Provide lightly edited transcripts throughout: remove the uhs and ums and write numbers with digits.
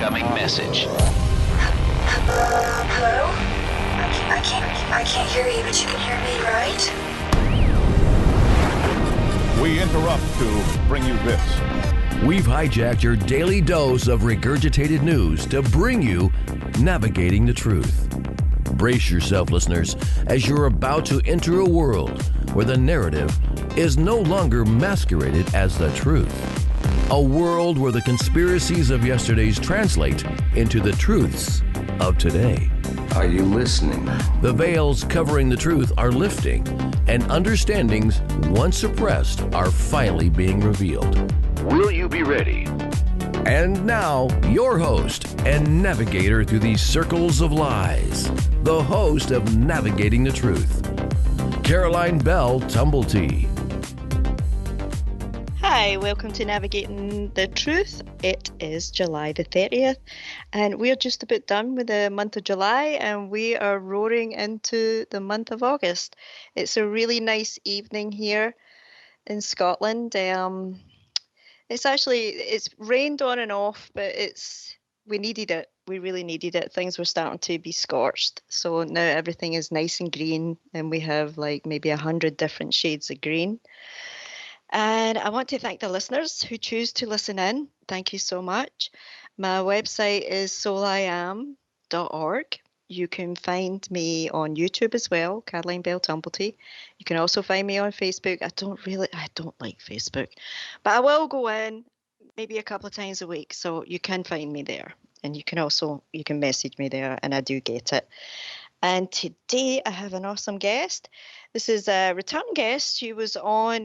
incoming message. Hello? I can't hear you, but you can hear me, right? We interrupt to bring you this. We've hijacked your daily dose of regurgitated news to bring you Navigating the Truth. Brace yourself, listeners, as you're about to enter a world where the narrative is no longer masqueraded as the truth. A world where the conspiracies of yesterday's translate into the truths of today. Are you listening? The veils covering the truth are lifting, and understandings once suppressed are finally being revealed. Will you be ready? And now, your host and navigator through these circles of lies, the host of Navigating the Truth, Caroline Bell Tumblety. Hi, welcome to Navigating the Truth. It is July the 30th, and we're just about done with the month of July, and we are roaring into the month of August. It's a really nice evening here in Scotland. It's rained on and off, but we needed it. We really needed it. Things were starting to be scorched, so now everything is nice and green, and we have like maybe 100 different shades of green. And I want to thank the listeners who choose to listen in. Thank you so much. My website is souliam.org. You can find me on YouTube as well, Caroline Bell Tumblety. You can also find me on Facebook. I don't like Facebook, but I will go in maybe a couple of times a week, so you can find me there. And you can message me there, and I do get it. And today I have an awesome guest. This is a return guest. She was on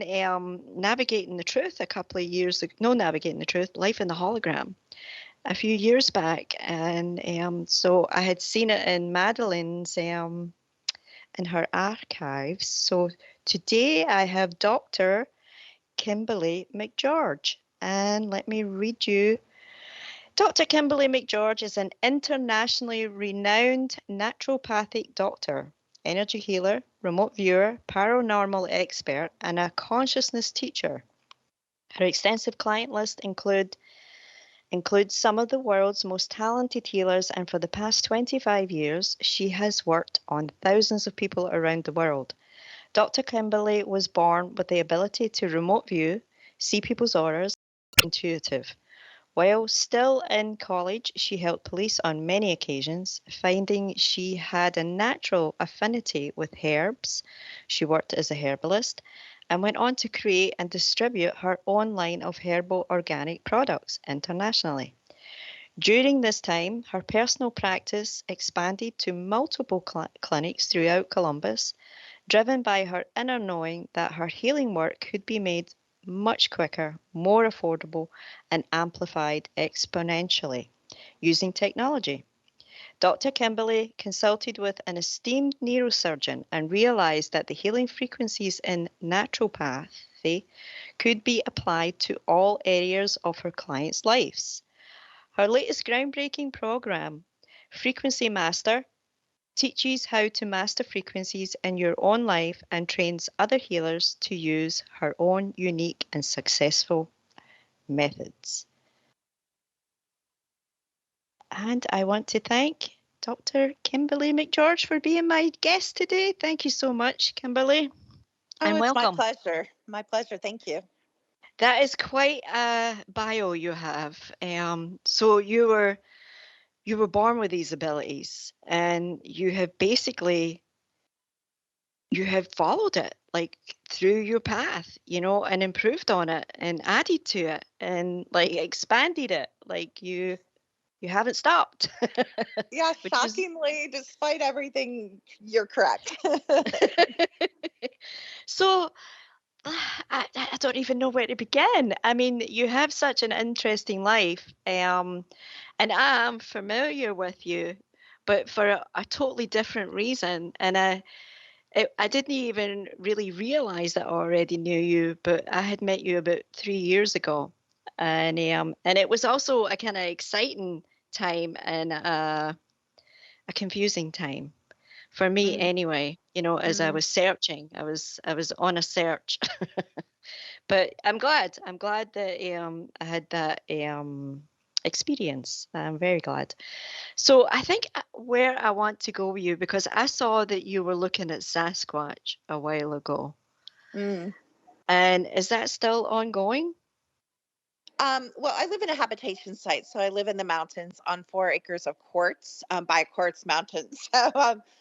Navigating the Truth a couple of years ago. No, Navigating the Truth, Life in the Hologram, a few years back. And so I had seen it in Madeline's, in her archives. So today I have Dr. Kimberly McGeorge. And let me read you. Dr. Kimberly McGeorge is an internationally renowned naturopathic doctor, energy healer, remote viewer, paranormal expert, and a consciousness teacher. Her extensive client list includes some of the world's most talented healers, and for the past 25 years, she has worked on thousands of people around the world. Dr. Kimberly was born with the ability to remote view, see people's auras, intuitive. While still in college, she helped police on many occasions, finding she had a natural affinity with herbs. She worked as a herbalist and went on to create and distribute her own line of herbal organic products internationally. During this time, her personal practice expanded to multiple clinics throughout Columbus, driven by her inner knowing that her healing work could be made much quicker, more affordable, and amplified exponentially using technology. Dr. Kimberly consulted with an esteemed neurosurgeon and realized that the healing frequencies in naturopathy could be applied to all areas of her clients' lives. Her latest groundbreaking program, Frequency Master, teaches how to master frequencies in your own life and trains other healers to use her own unique and successful methods. And I want to thank Dr. Kimberly McGeorge for being my guest today. Thank you so much, Kimberly. And welcome. My pleasure. My pleasure. Thank you. That is quite a bio you have. So you were born with these abilities, and you have followed it like through your path, and improved on it and added to it and like expanded it. Like you haven't stopped. Yeah, shockingly, despite everything, you're correct. So I don't even know where to begin. I mean, you have such an interesting life, and I am familiar with you, but for a totally different reason. And I didn't even really realize that I already knew you, but I had met you about 3 years ago, and it was also a kind of exciting time and a confusing time for me anyway. As I was searching, I was on a search. But I'm glad that I had that experience. I'm very glad. So I think where I want to go with you, because I saw that you were looking at Sasquatch a while ago. Mm. And is that still ongoing? Well, I live in a habitation site, so I live in the mountains on 4 acres of quartz, by quartz mountains. So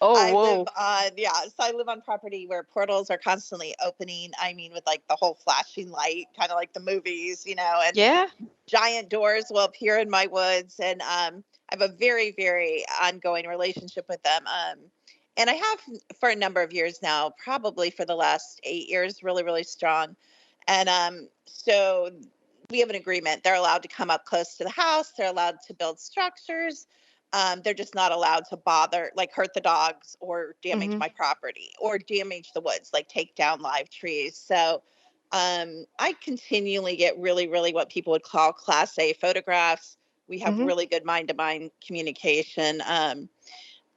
Oh, I live whoa. on, yeah, so I live on property where portals are constantly opening. I mean, with like the whole flashing light, kind of like the movies, and Yeah. giant doors will appear in my woods. And I have a very, very ongoing relationship with them. And I have for a number of years now, probably for the last 8 years, really, really strong. And so we have an agreement. They're allowed to come up close to the house. They're allowed to build structures. They're just not allowed to bother, like hurt the dogs or damage Mm-hmm. my property or damage the woods, like take down live trees. So I continually get really, really what people would call Class A photographs. We have Mm-hmm. really good mind-to-mind communication.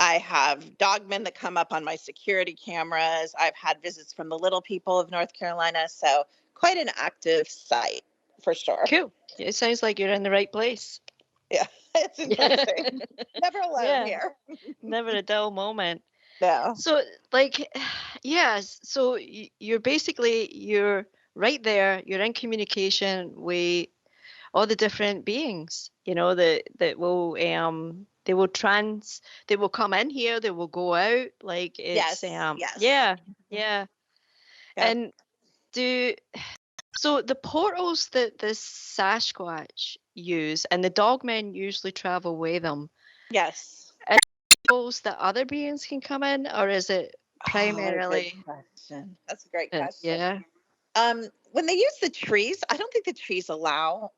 I have dogmen that come up on my security cameras. I've had visits from the little people of North Carolina. So quite an active site for sure. Cool. It sounds like you're in the right place. Yeah, it's Yeah. interesting. Never alone Yeah. here. Never a dull moment. No. So, like, yes. So you're right there. You're in communication with all the different beings. They will come in here. They will go out. Like it's Yes. Yes. yeah, yeah. Yep. And so the portals that the Sasquatch use and the dogmen usually travel with them. Yes. Portals that other beings can come in, or is it Oh, what a primarily? good question. That's a great question. Yeah. When they use the trees, I don't think the trees allow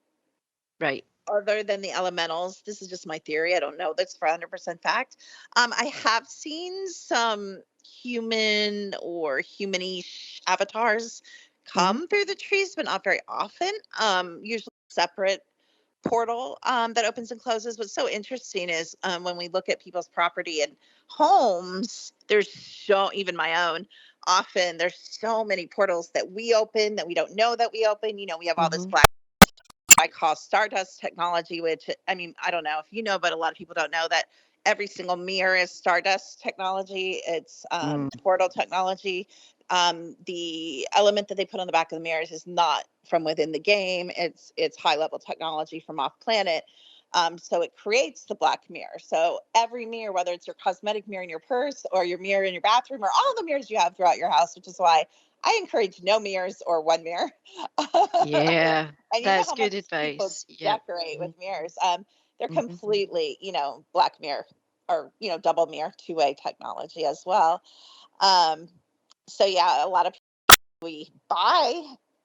Right. other than the elementals. This is just my theory. I don't know that's for 100% fact. I have seen some human or humanish avatars come through the trees, but not very often. Usually separate portal that opens and closes. What's so interesting is when we look at people's property and homes, there's even my own, often there's so many portals that we open that we don't know that we open. We have all this black, I call stardust technology, which, I mean, I don't know if you know, but a lot of people don't know that every single mirror is stardust technology. It's portal technology. The element that they put on the back of the mirrors is not from within the game. It's high level technology from off planet. So it creates the black mirror. So every mirror, whether it's your cosmetic mirror in your purse or your mirror in your bathroom or all the mirrors you have throughout your house, which is why I encourage no mirrors or one mirror. Yeah, And you know that's how good much people advice. Yeah. decorate with mirrors. They're Mm-hmm. completely, black mirror or, double mirror, two-way technology as well. So yeah, a lot of people, we buy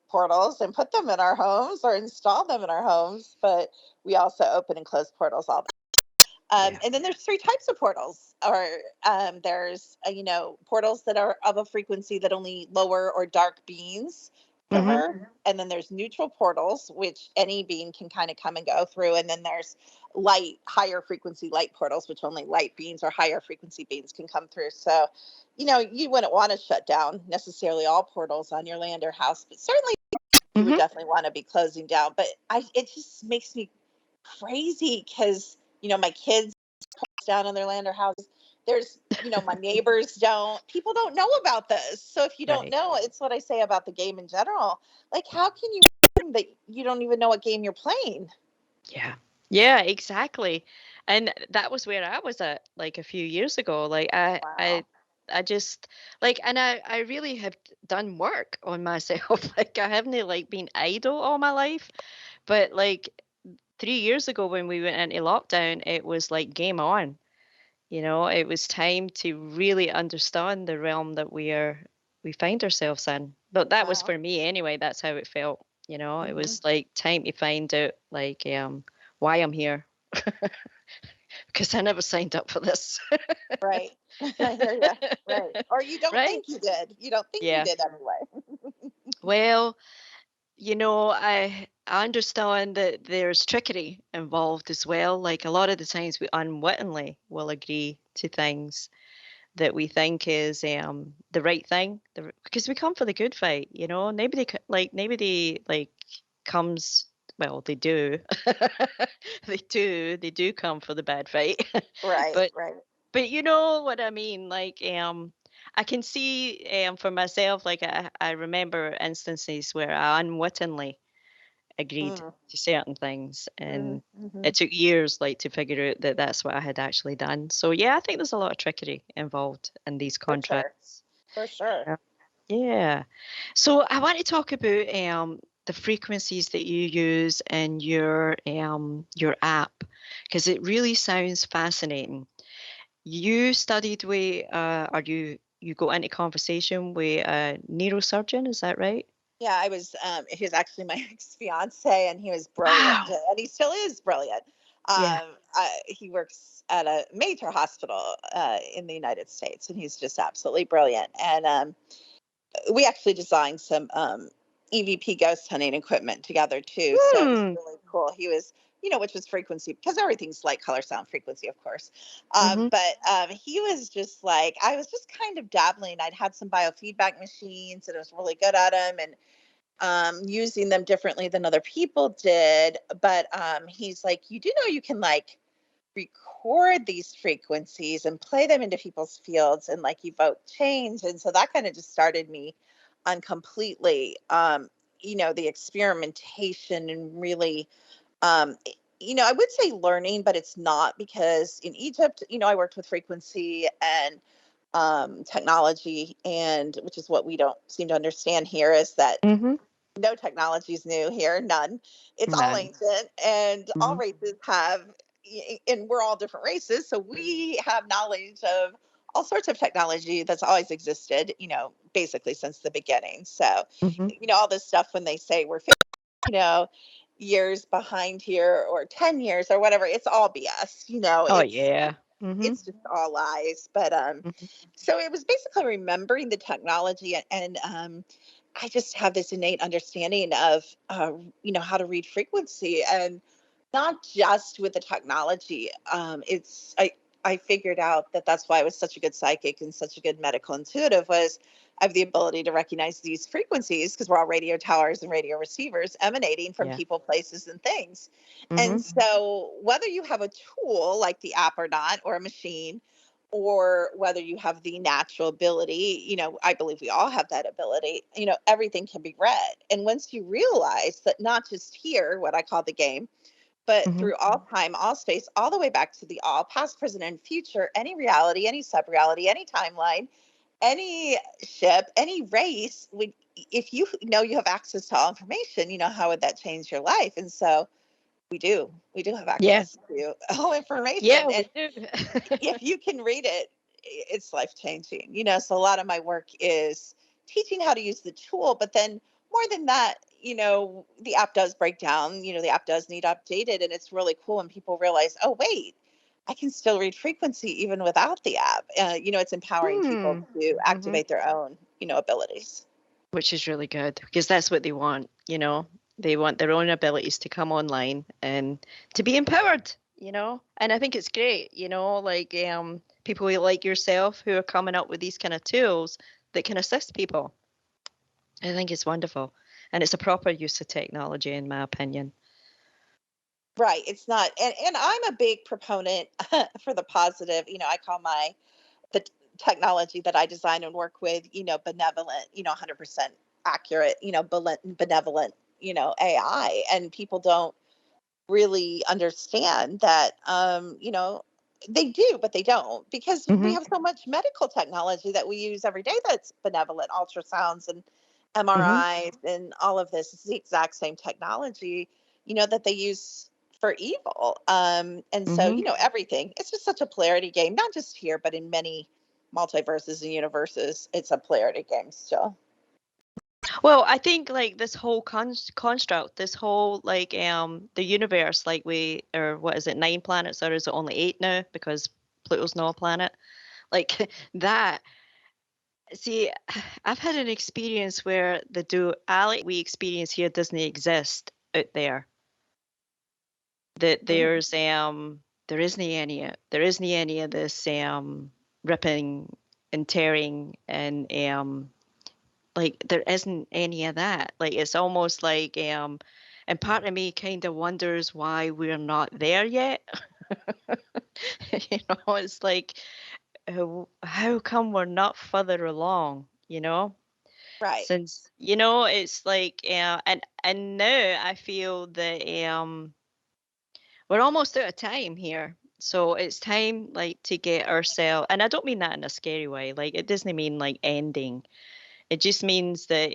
portals and put them in our homes or install them in our homes, but we also open and close portals all the time. And then there's 3 types of portals, or there's portals that are of a frequency that only lower or dark beings prefer, and then there's neutral portals, which any being can kind of come and go through, and then there's higher frequency light portals, which only light beings or higher frequency beings can come through. So you wouldn't want to shut down necessarily all portals on your land or house, but certainly you would definitely want to be closing down. But it just makes me crazy because my kids down on their land or houses. There's, my neighbors people don't know about this. So if you don't Right. know, it's what I say about the game in general. Like, how can you that you don't even know what game you're playing? Yeah. Yeah, exactly. And that was where I was at like a few years ago. Like I just like, and I really have done work on myself. Like I haven't like been idle all my life, but like 3 years ago when we went into lockdown, it was like game on. It was time to really understand the realm that we find ourselves in. But that was Wow. for me anyway. That's how it felt. It Mhm. was like time to find out like why I'm here. Because I never signed up for this. Right. I hear you. Right. Or you don't Right. think you did. You don't think you Yeah. did anyway. Well, I understand that there's trickery involved as well. Like a lot of the times we unwittingly will agree to things that we think is the right thing, because we come for the good fight. Nobody comes well, they do. They do come for the bad fight. Right, But right. you know what I mean? Like, I can see, for myself, like I remember instances where I unwittingly agreed Mm, to certain things, and mm-hmm. it took years, like, to figure out that that's what I had actually done. So yeah, I think there's a lot of trickery involved in these For sure. contracts. For sure. Yeah. Yeah. So I want to talk about the frequencies that you use in your app, because it really sounds fascinating. You studied with, or you got into conversation with a neurosurgeon, is that right? Yeah, he was actually my ex-fiance, and he was brilliant, Wow. and he still is brilliant. Yeah. He works at a major hospital in the United States, and he's just absolutely brilliant. And we actually designed some EVP ghost hunting equipment together too. So it was Hmm. really cool. He was, which was frequency, because everything's light, color, sound, frequency, of course. Mm-hmm. But he was just like, I was just kind of dabbling. I'd had some biofeedback machines, and I was really good at them, and using them differently than other people did. But he's like, you do know you can like record these frequencies and play them into people's fields and like evoke change. And so that kind of just started me on completely, the experimentation, and really, um, I would say learning, but it's not, because in Egypt, I worked with frequency and technology, and which is what we don't seem to understand here, is that Mm-hmm. no technology is new here, none. It's all None. ancient, and all Mm-hmm. races have, and we're all different races, so we have knowledge of all sorts of technology that's always existed, basically since the beginning. So, Mm-hmm. all this stuff when they say we're, you know, years behind here, or 10 years or whatever, it's all BS. Oh yeah. Mm-hmm. It's just all lies. But Mm-hmm. so it was basically remembering the technology, and I just have this innate understanding of how to read frequency, and not just with the technology. I figured out that that's why I was such a good psychic and such a good medical intuitive, was I have the ability to recognize these frequencies, because we're all radio towers and radio receivers emanating from Yeah. people, places, and things. Mm-hmm. And so, whether you have a tool like the app or not, or a machine, or whether you have the natural ability, I believe we all have that ability, everything can be read. And once you realize that, not just here, what I call the game, but Mm-hmm. through all time, all space, all the way back to the all, past, present, and future, any reality, any sub reality, any timeline, any ship, any race, if you know you have access to all information, how would that change your life? And so we do have Yeah. access to all information. Yeah, And we do. if you can read it, it's life changing. So a lot of my work is teaching how to use the tool, but then more than that, the app does break down, the app does need updated. And it's really cool when people realize, oh, wait, I can still read frequency even without the app. It's empowering people Hmm. to Mm-hmm. activate their own, abilities. Which is really good, because that's what they want, They want their own abilities to come online and to be empowered, And I think it's great, like, people like yourself who are coming up with these kind of tools that can assist people. I think it's wonderful. And it's a proper use of technology, in my opinion. Right. It's not, and I'm a big proponent for the positive. I call the technology that I design and work with, benevolent, 100% accurate, benevolent, AI. And people don't really understand that, they do, but they don't, because we Hmm. have so much medical technology that we use every day that's benevolent, ultrasounds and Hmm. MRIs and all of this is the exact same technology, that they use for evil. And so, Hmm. everything, it's just such a polarity game, not just here, but in many multiverses and universes, it's a polarity game still. Well, I think, like, this whole construct, this whole, like, the universe, like, or what is it, 9 planets, or is it only 8 now because Pluto's not a planet? Like, that. See, I've had an experience where the duality we experience here doesn't exist out there. That Mhm. there isn't any of this ripping and tearing, and like, there isn't any of that. Like, it's almost like And part of me kind of wonders why we're not there yet. It's like, how come we're not further along, Right. Since, it's like, and now I feel that we're almost out of time here. So it's time, like, to get ourselves, and I don't mean that in a scary way. Like, it doesn't mean like ending. It just means that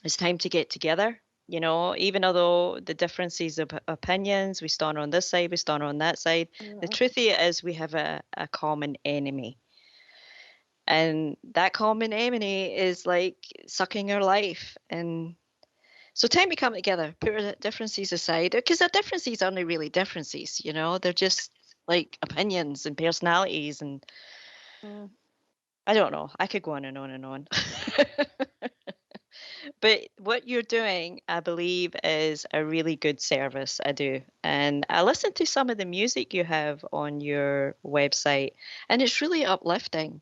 it's time to get together. Even although the differences of opinions, we stand on this side, we stand on that side. The Mhm. truth of it is we have a common enemy. And that common enemy is like sucking our life. And so time to come together, put our differences aside, because our differences aren't really differences, they're just like opinions and personalities. And Mm. I don't know, I could go on and on and on. But what you're doing, I believe, is a really good service. I do. And I listened to some of the music you have on your website, and it's really uplifting.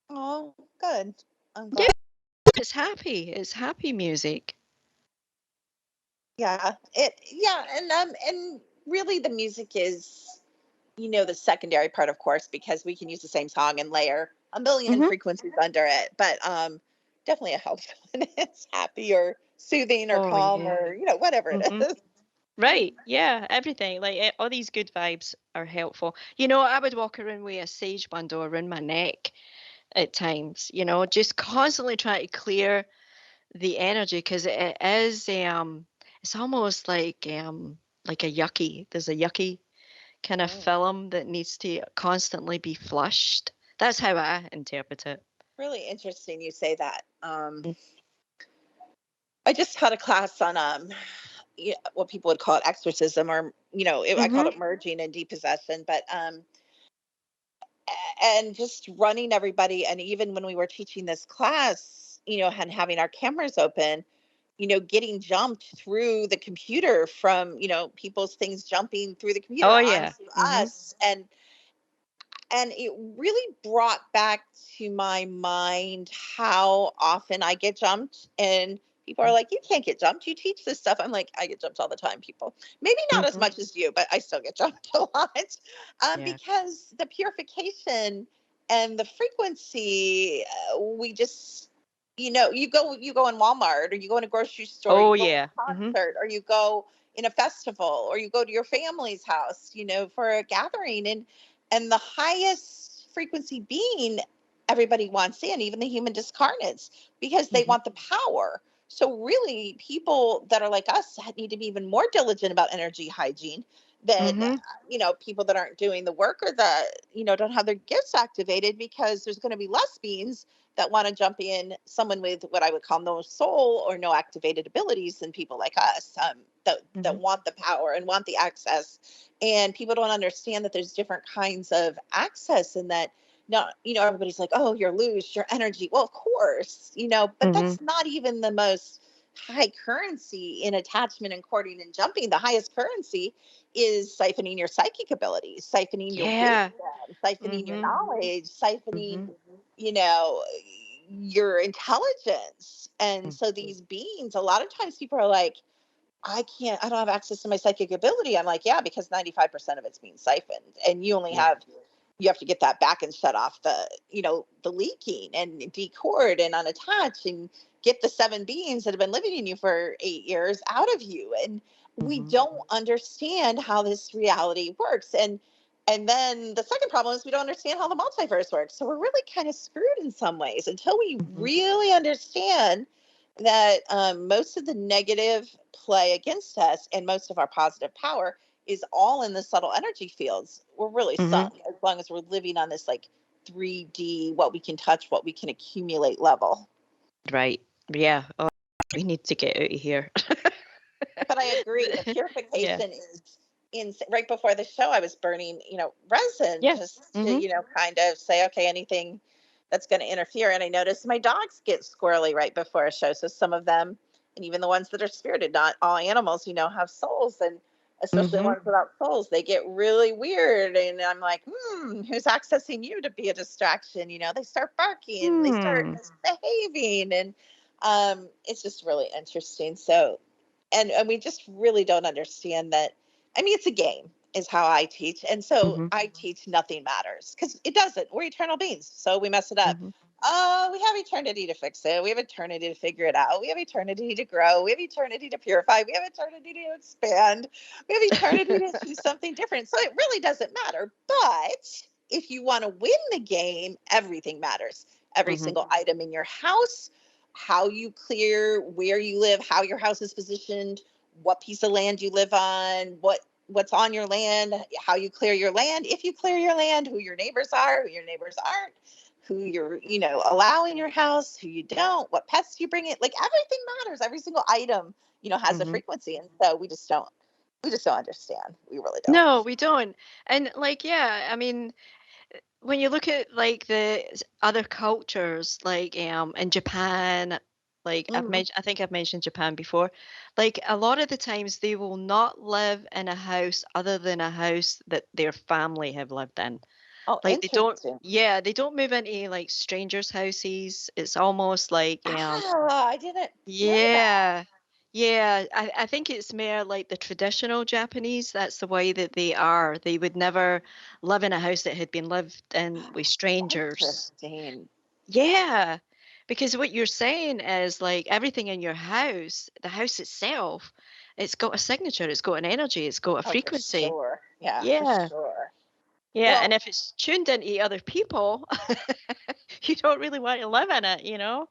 Oh, good. I'm Yeah, glad. it's happy. It's happy music. Yeah. And really the music is, the secondary part, of course, because we can use the same song and layer a million Hmm. frequencies under it. But definitely it helps when it's happy or soothing or Oh, calm yeah. or, whatever it Hmm. is. Right. Yeah. Everything. Like, all these good vibes are helpful. I would walk around with a sage bundle around my neck at times, just constantly trying to clear the energy, because it is it's almost like a yucky. There's a yucky kind of Mm. film that needs to constantly be flushed. That's how I interpret it. Really interesting you say that. I just had a class on what people would call it exorcism, or I called Mm-hmm. it merging and depossession. But and just running everybody, and even when we were teaching this class, and having our cameras open, getting jumped through the computer from, people's things jumping through the computer Oh yeah. onto Mm-hmm. us. And it really brought back to my mind how often I get jumped, and people are like, you can't get jumped, you teach this stuff. I'm like, I get jumped all the time, people. Maybe not as Mm-hmm. much as you, but I still get jumped a lot. Yeah. Because the purification and the frequency, we just, you go in Walmart, or you go in a grocery store, or you Oh go to yeah. a Mm-hmm. concert, or you go in a festival, or you go to your family's house, for a gathering. And the highest frequency being, everybody wants in, even the human discarnates, because they Mm-hmm. want the power. So really, people that are like us need to be even more diligent about energy hygiene than Mm-hmm. people that aren't doing the work, or that don't have their gifts activated, because there's going to be less beings that want to jump in, someone with what I would call no soul or no activated abilities, than people like us, that Mm-hmm. want the power and want the access. And people don't understand that there's different kinds of access, and that not, everybody's like, oh, you're loose, your energy. Well, of course, but Mm-hmm. that's not even the most high currency in attachment and courting and jumping. The highest currency is siphoning your psychic abilities, siphoning your Yeah. wisdom, siphoning your Mm-hmm. knowledge, siphoning, Mm-hmm. you know, your intelligence. And Mm-hmm. so these beings, a lot of times people are like, I don't have access to my psychic ability. I'm like, yeah, because 95% of it's being siphoned, and Yeah. you have to get that back and shut off the leaking and decord and unattach, and get the seven beings that have been living in you for 8 years out of you. And we Mm-hmm. don't understand how this reality works. And then the second problem is we don't understand how the multiverse works. So we're really kind of screwed in some ways until we Mm-hmm. really understand that most of the negative play against us and most of our positive power is all in the subtle energy fields. We're really Mm-hmm. sunk as long as we're living on this like 3D, what we can touch, what we can accumulate level. Right. Yeah. Oh, we need to get out of here. But I agree, the Yeah. purification is insane. Right before the show, I was burning, resin, Yeah. just to, Mm-hmm. kind of say, okay, anything that's going to interfere. And I noticed my dogs get squirrely right before a show. So some of them, and even the ones that are spirited, not all animals, have souls. And especially the Mm-hmm. ones without souls, they get really weird. And I'm like, who's accessing you to be a distraction? They start barking, they start Hmm. misbehaving. And It's just really interesting. So, and we just really don't understand that. I mean, it's a game is how I teach. And so Mm-hmm. I teach nothing matters because it doesn't. We're eternal beings. So we mess it up. Mm-hmm. We have eternity to fix it. We have eternity to figure it out. We have eternity to grow. We have eternity to purify. We have eternity to expand. We have eternity to do something different. So it really doesn't matter. But if you want to win the game, everything matters. Every Mm-hmm. single item in your house, how you clear, where you live, how your house is positioned, what piece of land you live on, what's on your land, how you clear your land, if you clear your land, who your neighbors are, who your neighbors aren't, who you're, allow in your house, who you don't, what pets you bring in. Like everything matters. Every single item, has a Mm-hmm. frequency. And so we just don't understand. We really don't. No, we don't. And like, yeah, I mean, when you look at like the other cultures, like in Japan, like Mm. I think I've mentioned Japan before. Like a lot of the times they will not live in a house other than a house that their family have lived in. Oh, Like interesting. they don't move into like strangers' houses. It's almost like I didn't know that. yeah. Yeah, I think it's more like the traditional Japanese. That's the way that they are. They would never live in a house that had been lived in with strangers. Interesting. Yeah, because what you're saying is like everything in your house, the house itself, it's got a signature, it's got an energy, it's got a Oh, for frequency. sure. Yeah, for Yeah. sure. Yeah, and Well, if it's tuned into other people, you don't really want to live in it, you know?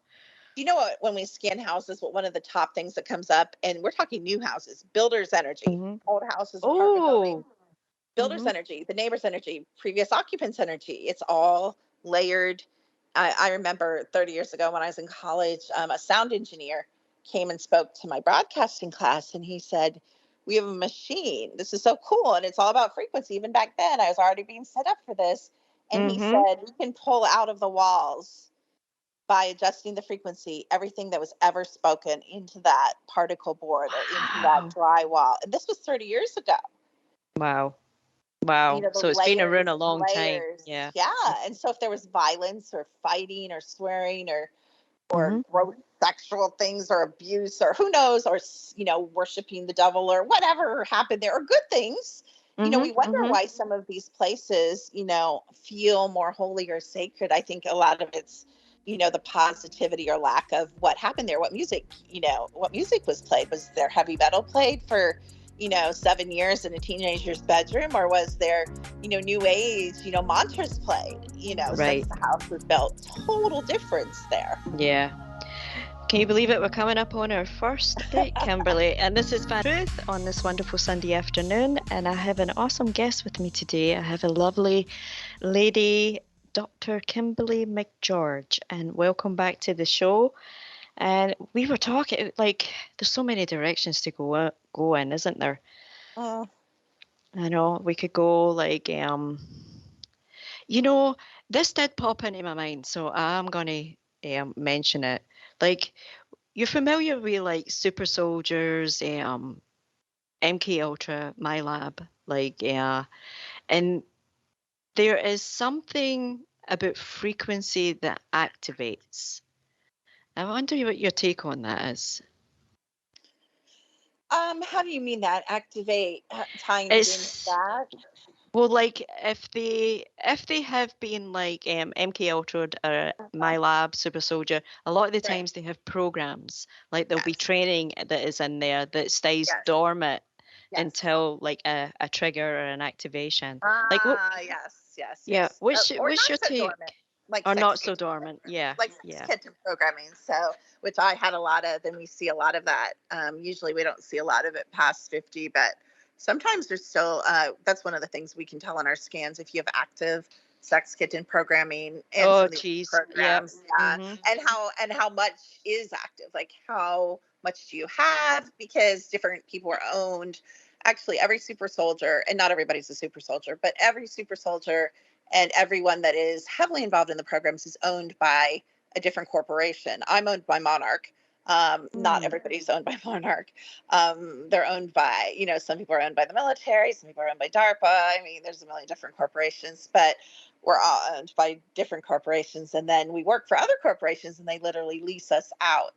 you know what? When we scan houses, what one of the top things that comes up, and we're talking new houses, builder's energy, Hmm. old houses, apartment buildings, Oh. builder's Hmm. energy, the neighbor's energy, previous occupant's energy. It's all layered. I remember 30 years ago when I was in college, a sound engineer came and spoke to my broadcasting class, and he said, "We have a machine. This is so cool, and it's all about frequency." Even back then, I was already being set up for this. And he Hmm. said, "We can pull out of the walls by adjusting the frequency everything that was ever spoken into that particle board or into that Wow. drywall." And this was 30 years ago. Wow. Wow. The So it's been around layers a and long time. layers. Yeah. Yeah. And so if there was violence or fighting or swearing or Hmm. gross sexual things or abuse or who knows, or, worshiping the devil or whatever happened there, or good things, Hmm. we wonder Hmm. why some of these places, feel more holy or sacred. I think a lot of it's, the positivity or lack of what happened there, what music was played. Was there heavy metal played for, 7 years in a teenager's bedroom, or was there, new age, mantras played, since Right. the house was built? Total difference there. Yeah. Can you believe it? We're coming up on our first date, Kimberly. And this is Van Truth on this wonderful Sunday afternoon. And I have an awesome guest with me today. I have a lovely lady, Dr. Kimberly McGeorge. And welcome back to the show. And we were talking, like, there's so many directions to go in, isn't there? Mm. I know we could go like, you know, this did pop into my mind, so I'm gonna mention it. Like, you're familiar with like super soldiers, MK Ultra, My Lab, like, yeah, and there is something about frequency that activates. I wonder what your take on that is. How do you mean that? Activate, tying it into It's that? Well, like if they have been like MK Ultra or My Lab, Super Soldier, a lot of the Right. times they have programs. Like there'll be Yes. training that is in there that stays Yes. dormant Yes. until like a trigger or an activation. Like what? Yes, yes, Yeah. yes. Or What's not your so take? dormant, like Or sex not so kitten dormant? Yeah. like sex Yeah. kitten programming. So, which I had a lot of, and we see a lot of that. Usually, we don't see a lot of it past 50, but sometimes there's still. That's one of the things we can tell on our scans if you have active sex kitten programming and some Oh, of the geez. Yep. programs. Yeah, Mm-hmm. and how much is active? Like how much do you have? Because different people are owned. Actually, every super soldier, and not everybody's a super soldier, but every super soldier and everyone that is heavily involved in the programs is owned by a different corporation. I'm owned by Monarch. Not Mm. everybody's owned by Monarch. They're owned by, some people are owned by the military, some people are owned by DARPA. I mean, there's a million different corporations, but we're owned by different corporations, and then we work for other corporations, and they literally lease us out.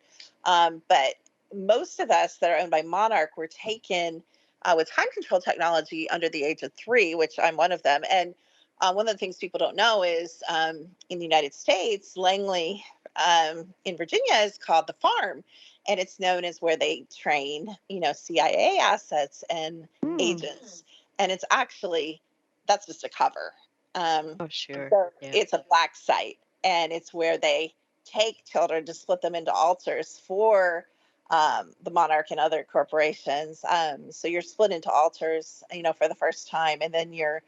But most of us that are owned by Monarch were taken with time control technology under the age of 3, which I'm one of them. And one of the things people don't know is in the United States, Langley in Virginia is called the farm, and it's known as where they train, CIA assets and agents. And it's actually, that's just a cover. Oh, sure. So Yeah. it's a black site, and it's where they take children to split them into altars for the Monarch and other corporations. So you're split into altars, for the first time, and then you're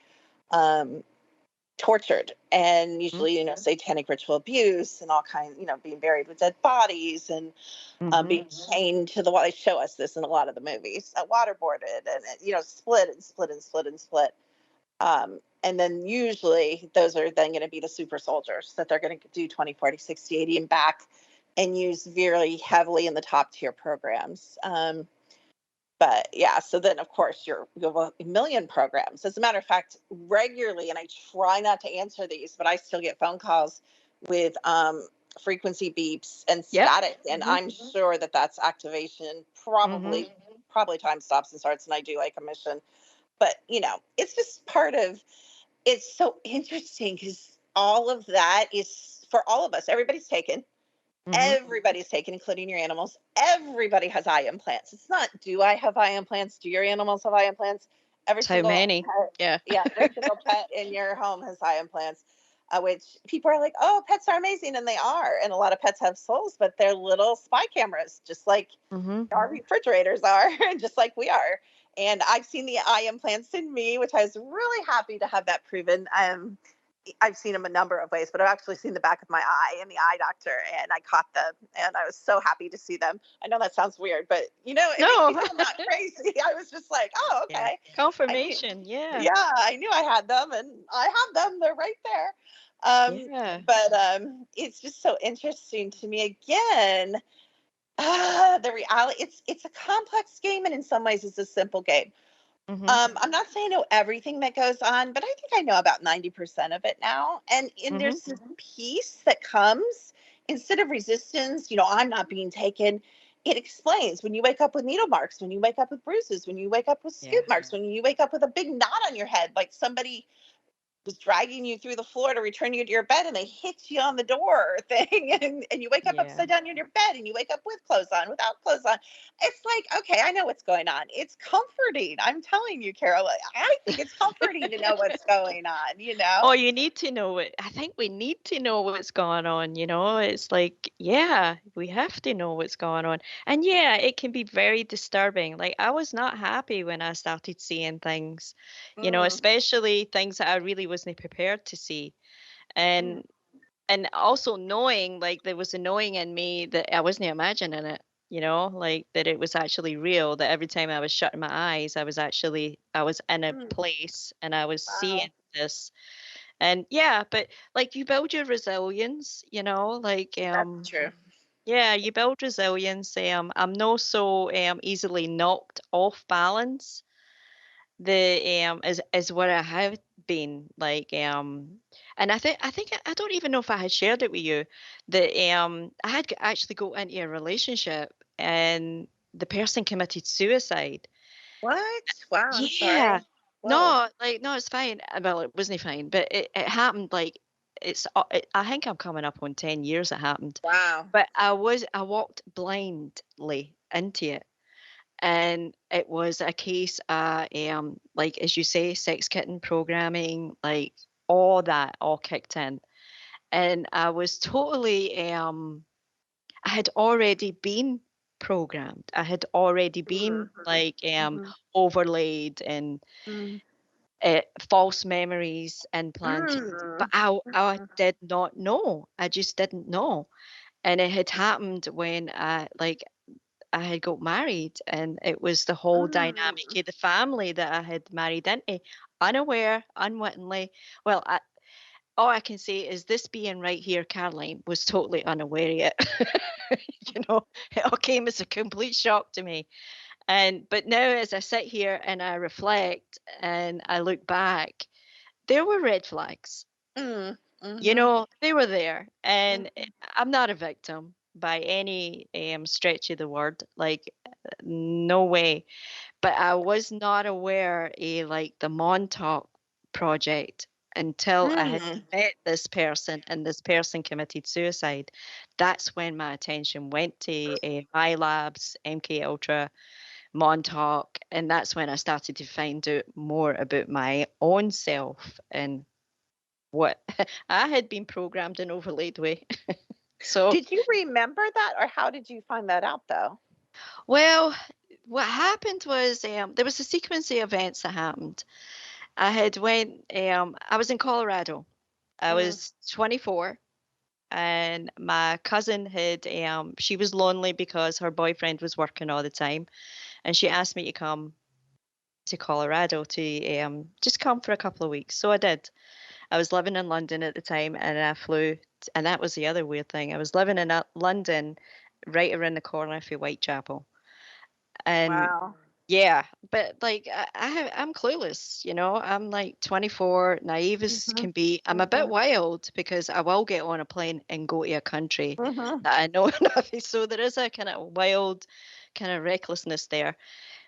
tortured, and usually, satanic ritual abuse and all kinds, being buried with dead bodies and being chained to the wall. They show us this in a lot of the movies, waterboarded and, split and split and split and split. And then usually those are then going to be the super soldiers that they're going to do 20, 40, 60, 80 and back and use very heavily in the top tier programs. But yeah, so then of course you have a million programs. As a matter of fact, regularly, and I try not to answer these, but I still get phone calls with frequency beeps and static, and I'm sure that that's activation, probably time stops and starts, and I do like a mission. But it's just part of. It's so interesting because all of that is for all of us. Everybody's taken. Everybody's taken, including your animals. Everybody has eye implants. It's not, do I have eye implants? Do your animals have eye implants? So many. Yeah. Every single pet in your home has eye implants, which people are like, oh, pets are amazing. And they are. And a lot of pets have souls, but they're little spy cameras, just like our refrigerators are, just like we are. And I've seen the eye implants in me, which I was really happy to have that proven. I've seen them a number of ways, but I've actually seen the back of my eye in the eye doctor, and I caught them, and I was so happy to see them. I know that sounds weird, but it makes me feel not crazy. I was just like, oh, okay. Yeah. Confirmation, yeah. Yeah, I knew I had them, and I have them. They're right there. But it's just so interesting to me. Again, the reality, it's a complex game, and in some ways it's a simple game. I'm not saying I know everything that goes on, but I think I know about 90% of it now. And there's this peace that comes instead of resistance. I'm not being taken. It explains when you wake up with needle marks, when you wake up with bruises, when you wake up with scoop marks, when you wake up with a big knot on your head, like somebody was dragging you through the floor to return you to your bed, and they hit you on the door thing, and you wake up upside down in your bed, and you wake up with clothes on, without clothes on. It's like, okay, I know what's going on. It's comforting. I'm telling you, Carol, I think it's comforting to know what's going on, Oh, you need to know it. I think we need to know what's going on, It's like, yeah, we have to know what's going on. And yeah, it can be very disturbing. Like, I was not happy when I started seeing things, especially things that I really wasn't prepared to see. And also knowing, like, there was a knowing in me that I wasn't imagining it, like that it was actually real, that every time I was shutting my eyes, I was in a place and I was seeing this. And yeah, but like you build your resilience, like That's true. Yeah, you build resilience. I'm not so easily knocked off balance. Is what I have been like, and I think I don't even know if I had shared it with you that I had actually got into a relationship and the person committed suicide. What? Wow. I'm Yeah. sorry. Whoa. No, it's fine. Well, it wasn't fine, but it happened like I think I'm coming up on 10 years it happened. Wow. But I walked blindly into it. And it was a case like, as you say, sex kitten programming, like all that all kicked in. And I was totally, I had already been programmed. I had already been like overlaid and false memories implanted. But I did not know. I just didn't know. And it had happened when I had got married, and it was the whole dynamic of the family that I had married into, unaware, unwittingly. Well, all I can say is this being right here, Caroline, was totally unaware of it. It all came as a complete shock to me. But now as I sit here and I reflect and I look back, there were red flags. Mm, You mhm. know, they were there, and Mhm. I'm not a victim by any stretch of the word. Like, no way. But I was not aware like the Montauk project until I had Mm. met this person and this person committed suicide. That's when my attention went to my labs, MK Ultra, Montauk, and that's when I started to find out more about my own self and what I had been programmed and overlaid with. So, Did you remember that, or how did you find that out, though? well, what happened was there was a sequence of events that happened. I was in Colorado. I Mm. was 24, and my cousin she was lonely because her boyfriend was working all the time, and she asked me to come to Colorado to just come for a couple of weeks. So I did. I was living in London at the time, and I flew, and that was the other weird thing. I was living in London, right around the corner from Whitechapel, and Wow. yeah, but like I'm clueless, you know. I'm like 24, naive as Mhm. can be. I'm a bit Mhm. wild because I will get on a plane and go to a country Mhm. that I know nothing. So there is a kind of wild, kind of recklessness there.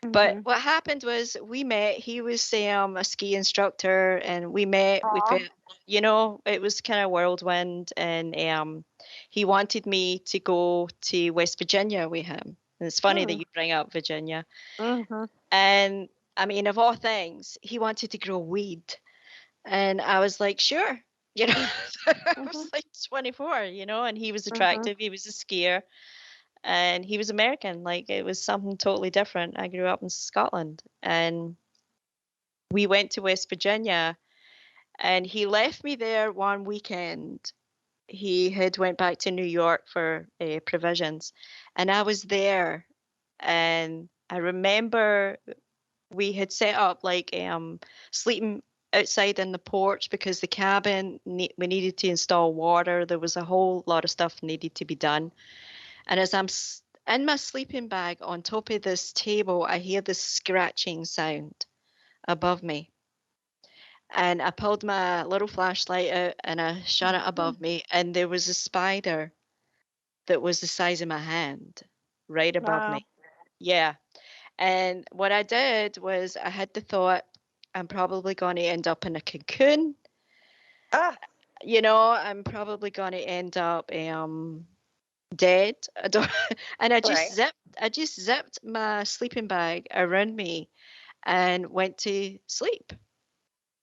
But Mhm. what happened was we met. He was a ski instructor, and we met. We Aw. felt, you know, it was kind of whirlwind, and he wanted me to go to West Virginia with him. And it's funny that Mm. you bring up Virginia. Mhm. And I mean, of all things, he wanted to grow weed. And I was like, sure. You know, I was Mhm. like 24, you know, and he was Mhm. attractive. He was a skier and he was American. Like it was something totally different. I grew up in Scotland and we went to West Virginia and he left me there one weekend. He had went back to New York for provisions and I was there and I remember we had set up like sleeping outside in the porch because the cabin we needed to install water. There was a whole lot of stuff needed to be done. And as in my sleeping bag on top of this table, I hear this scratching sound above me. And I pulled my little flashlight out and I shone it Mhm. above me, and there was a spider that was the size of my hand right above Wow. me. Yeah. And what I did was I had the thought, I'm probably going to end up in a cocoon. Ah. You know, I'm probably going to end up dead. I don't, and Right. I just zipped my sleeping bag around me and went to sleep.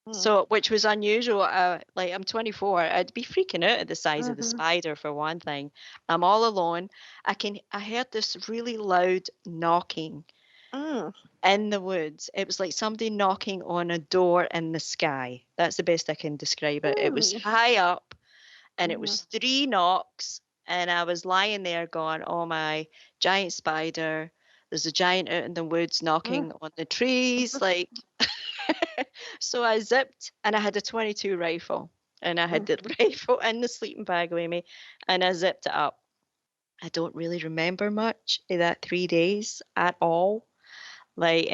Mm. So, which was unusual. Like I'm 24, I'd be freaking out at the size of the Mhm. spider for one thing. I'm all alone. I heard this really loud knocking Mm. in the woods. It was like somebody knocking on a door in the sky. That's the best I can describe it. It was Mm. high up and it Mhm. was three knocks. And I was lying there going, oh my, giant spider. There's a giant out in the woods Mm. knocking on the trees. Like, so I zipped and I had a 22 rifle and I had the Mhm. rifle in the sleeping bag with me and I zipped it up. I don't really remember much of that 3 days at all. Like,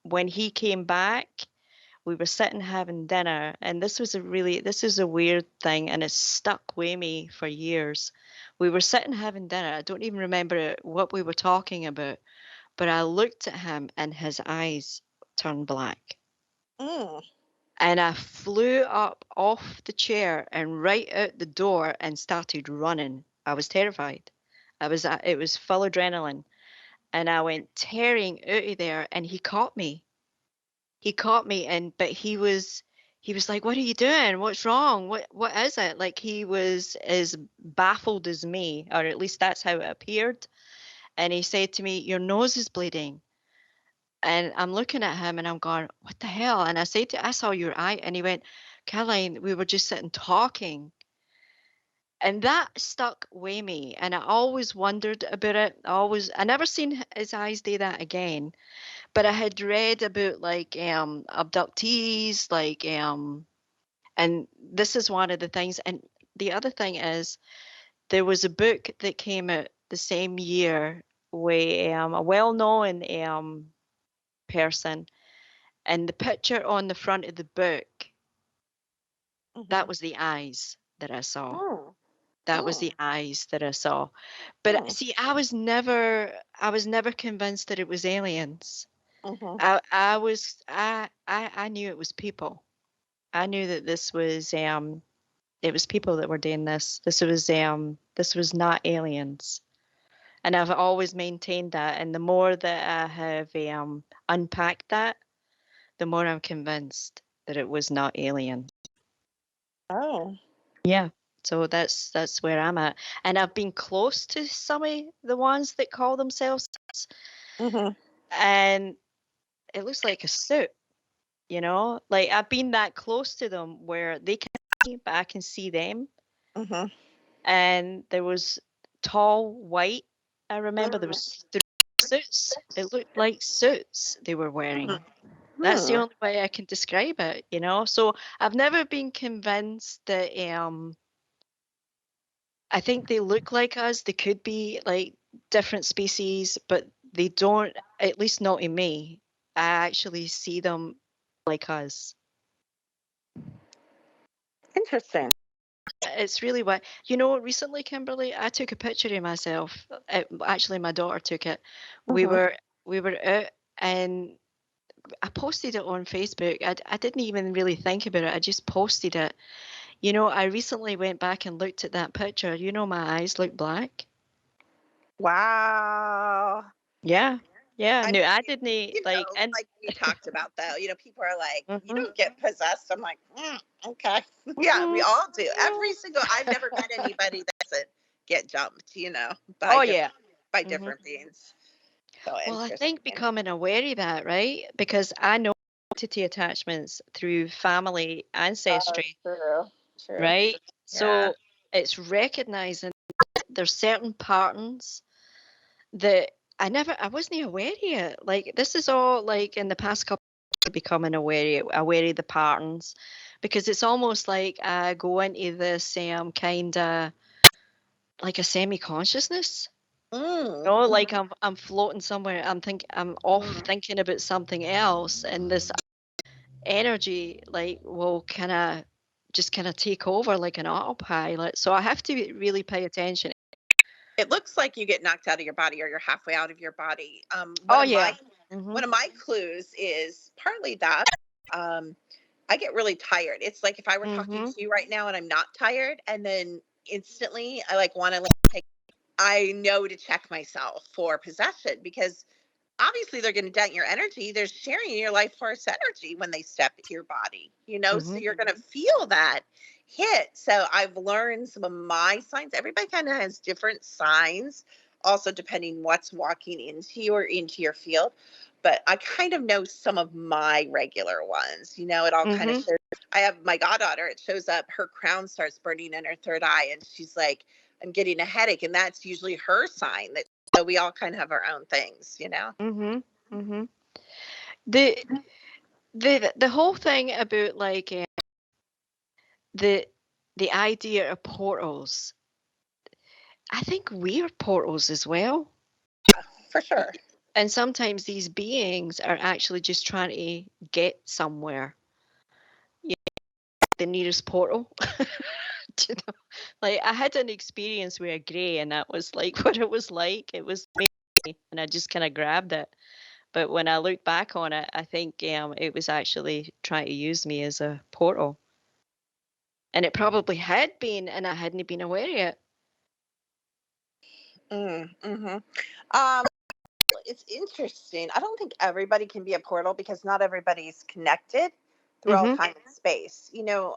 when he came back, we were sitting having dinner, and this is a weird thing, and it's stuck with me for years. We were sitting having dinner. I don't even remember what we were talking about, but I looked at him, and his eyes turned black. Mm. And I flew up off the chair and right out the door and started running. I was terrified. It was full adrenaline. And I went tearing out of there and he caught me but he was like, what are you doing, what's wrong, what is it? Like he was as baffled as me, or at least that's how it appeared. And he said to me, your nose is bleeding. And I'm looking at him and I'm going, what the hell? And I said I saw your eye. And he went, Caroline, we were just sitting talking. And that stuck with me and I always wondered about it. I never seen his eyes do that again. But I had read about like abductees, like and this is one of the things. And the other thing is there was a book that came out the same year with a well-known person, and the picture on the front of the book That was the eyes that I saw. Mm. That was Mm. the eyes that I saw. But see, I was never convinced that it was aliens. Mhm. I knew it was people. I knew that this was it was people that were doing this. This was not aliens. And I've always maintained that. And the more that I have unpacked that, the more I'm convinced that it was not alien. Oh. Yeah. So that's where I'm at. And I've been close to some of the ones that call themselves, Mhm. and it looks like a suit, Like I've been that close to them where they can see me, but I can see them. Mhm. And there was tall white. I remember there Mm. was three suits. It looked like suits they were wearing. That's the Hmm. only way I can describe it. So I've never been convinced that I think they look like us. They could be like different species, but they don't, at least not in me. I actually see them like us. Interesting. It's really what, recently, Kimberly, I took a picture of myself. Actually, my daughter took it. We Mhm. were we were out, and I posted it on Facebook. I didn't even really think about it. I just posted it. I recently went back and looked at that picture. My eyes look black. Wow. Yeah. Yeah. I No, mean, I didn't like, and like we talked about though, people are like, you mhm, don't get possessed. I'm like, okay. Yeah, we mhm, all do. yeah. I've never met anybody that doesn't get jumped, by Oh yeah. Hmm. different beings. So Well, I think interesting. becoming aware of that, right? Because I know identity attachments through family ancestry, True. True. right? Yeah. So it's recognizing there's certain patterns that I wasn't aware of it. Like this is all like in the past couple of becoming aware of the patterns, because it's almost like I go into this kind of like a semi-consciousness. Like Mm. I'm floating somewhere. I'm off Mm. thinking about something else, and this energy like will kind of take over like an autopilot. So I have to really pay attention. It looks like you get knocked out of your body or you're halfway out of your body. Oh yeah. Mhm. One of my clues is partly that um, I get really tired. It's like if I were talking Mhm. to you right now and I'm not tired, and then instantly I like want to take. I know to check myself for possession because obviously they're going to dent your energy. They're sharing your life force energy when they step into your body, so Mhm. you're going to feel that hit. So I've learned some of my signs. Everybody kind of has different signs, also depending what's walking into you or into your field. But I kind of know some of my regular ones. It all kind of Mhm. shows. I have my goddaughter, it shows up, her crown starts burning in her third eye, and she's like, I'm getting a headache. And that's usually her sign that so we all kind of have our own things. Mhm. Mhm. The the whole thing about like the the idea of portals. I think we're portals as well. For sure. And sometimes these beings are actually just trying to get somewhere. You the nearest portal. Do you know? Like I had an experience with a grey, and that was like what it was like. It was me, and I just kind of grabbed it. But when I look back on it, I think it was actually trying to use me as a portal. And it probably had been, and I hadn't been aware of it. Mm-hmm. Um, it's interesting. I don't think everybody can be a portal because not everybody's connected through all Mhm. time and space.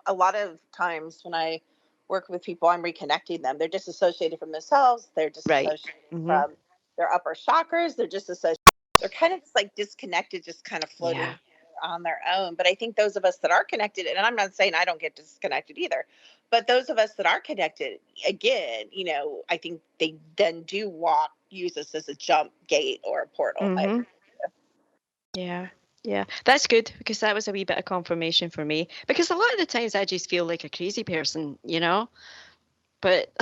A lot of times when I work with people, I'm reconnecting them. They're disassociated from themselves. They're Right. disassociated Mhm. from their upper chakras. They're disassociated. They're kind of just like disconnected, just kind of Yeah. floating on their own. But I think those of us that are connected, and I'm not saying I don't get disconnected either, but those of us that are connected, again, I think they then do use us as a jump gate or a portal. Mhm. Yeah. Yeah. That's good, because that was a wee bit of confirmation for me. Because a lot of the times I just feel like a crazy person. But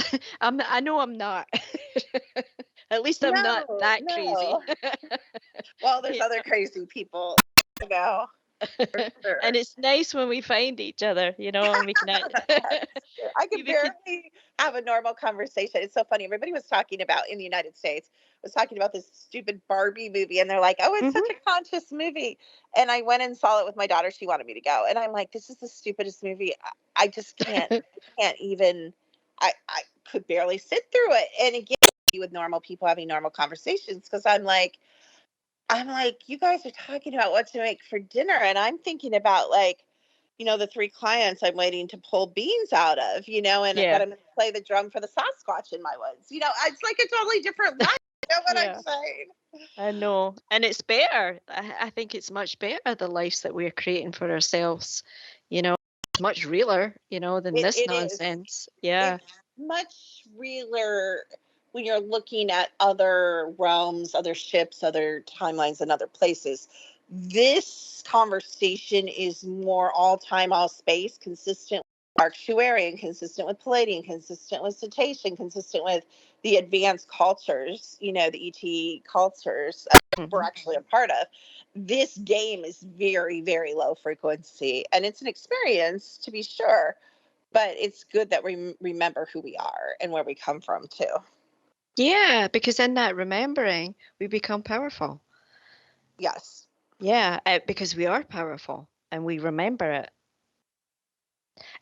I know I'm not. At least I'm not No, that crazy. no. Well, there's Yeah. other crazy people, you know. Sure. And it's nice when we find each other, and we can I could we could barely have a normal conversation. It's so funny. Everybody was talking about in the United States was talking about this stupid Barbie movie, and they're like, "Oh, it's such a conscious movie." And I went and saw it with my daughter. She wanted me to go, and I'm like, "This is the stupidest movie. I just can't. I can't even. I could barely sit through it." And again, with normal people having normal conversations, because I'm like, you guys are talking about what to make for dinner, and I'm thinking about like, the 3 clients I'm waiting to pull beans out of, and yeah, that I'm going to play the drum for the Sasquatch in my woods. It's like a totally different life. You know what I'm yeah. saying? I know, and it's better. I think it's much better, the lives that we're creating for ourselves. It's much realer, than this It is. nonsense. Yeah. It's much realer when you're looking at other realms, other ships, other timelines, and other places. This conversation is more all time, all space, consistent with Arctuarian, consistent with Palladian, consistent with Cetacean, consistent with the advanced cultures, the ET cultures we're Mhm. actually a part of. This game is very, very low frequency, and it's an experience to be sure, but it's good that we remember who we are and where we come from too. Yeah, because in that remembering, we become powerful. Yes. Yeah, because we are powerful and we remember it.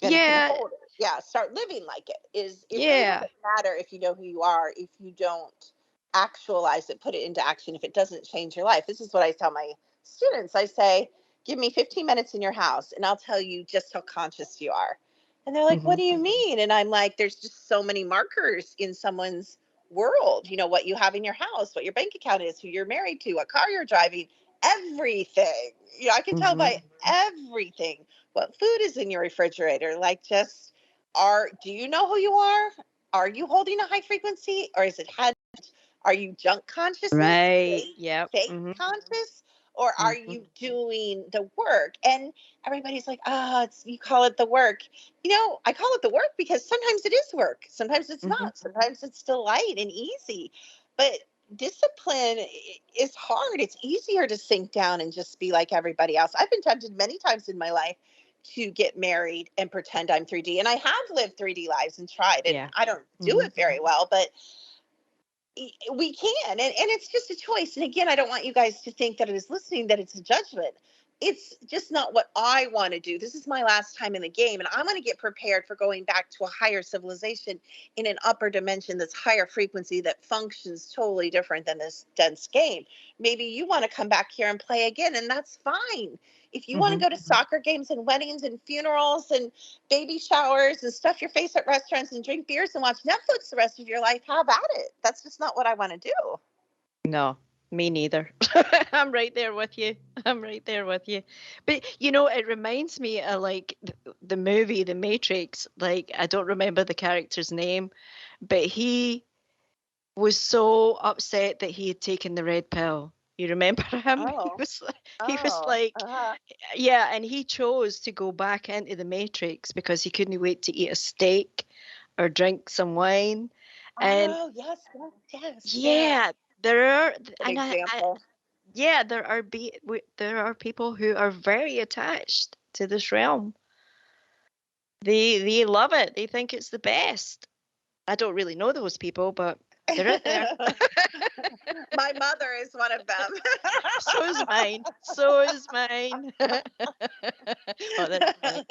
And can Yeah, hold it. Yeah, start living like it. It really yeah. doesn't matter if you know who you are if you don't actualize it, put it into action, if it doesn't change your life. This is what I tell my students. I say, give me 15 minutes in your house and I'll tell you just how conscious you are. And they're like, what Hmm. do you mean? And I'm like, there's just so many markers in someone's world, what you have in your house, what your bank account is, who you're married to, what car you're driving, everything. I can tell Hmm. by everything what food is in your refrigerator. Like, do you know who you are? Are you holding a high frequency, or is it head? Are you junk consciousness, Right. Yep. fake Hmm. conscious, or are Hmm. you doing the work? And everybody's like, you call it the work. I call it the work because sometimes it is work. Sometimes it's Hmm. not. Sometimes it's still light and easy. But discipline is hard. It's easier to sink down and just be like everybody else. I've been tempted many times in my life to get married and pretend I'm 3D. And I have lived 3D lives and tried, and Yeah. I don't do Hmm. it very well, but we can. And it's just a choice. And again, I don't want you guys to think that it is listening, that it's a judgment. It's just not what I want to do. This is my last time in the game, and I want to get prepared for going back to a higher civilization in an upper dimension that's higher frequency, that functions totally different than this dense game. Maybe you want to come back here and play again, and that's fine. If you want to Hmm. go to soccer games and weddings and funerals and baby showers and stuff your face at restaurants and drink beers and watch Netflix the rest of your life, how about it? That's just not what I want to do. No, me neither. I'm right there with you. I'm right there with you. But it reminds me of like the movie The Matrix. Like, I don't remember the character's name, but he was so upset that he had taken the red pill. You remember him? He Oh, was he was oh, like, yeah, and he chose to go back into the Matrix because he couldn't wait to eat a steak or drink some wine. And oh, yes, yes, yes, yeah. yeah, there are, An and example. yeah, there are people who are very attached to this realm. They love it. They think it's the best. I don't really know those people, but they're out there. My mother is one of them. So is mine. So is mine. Oh, that's funny.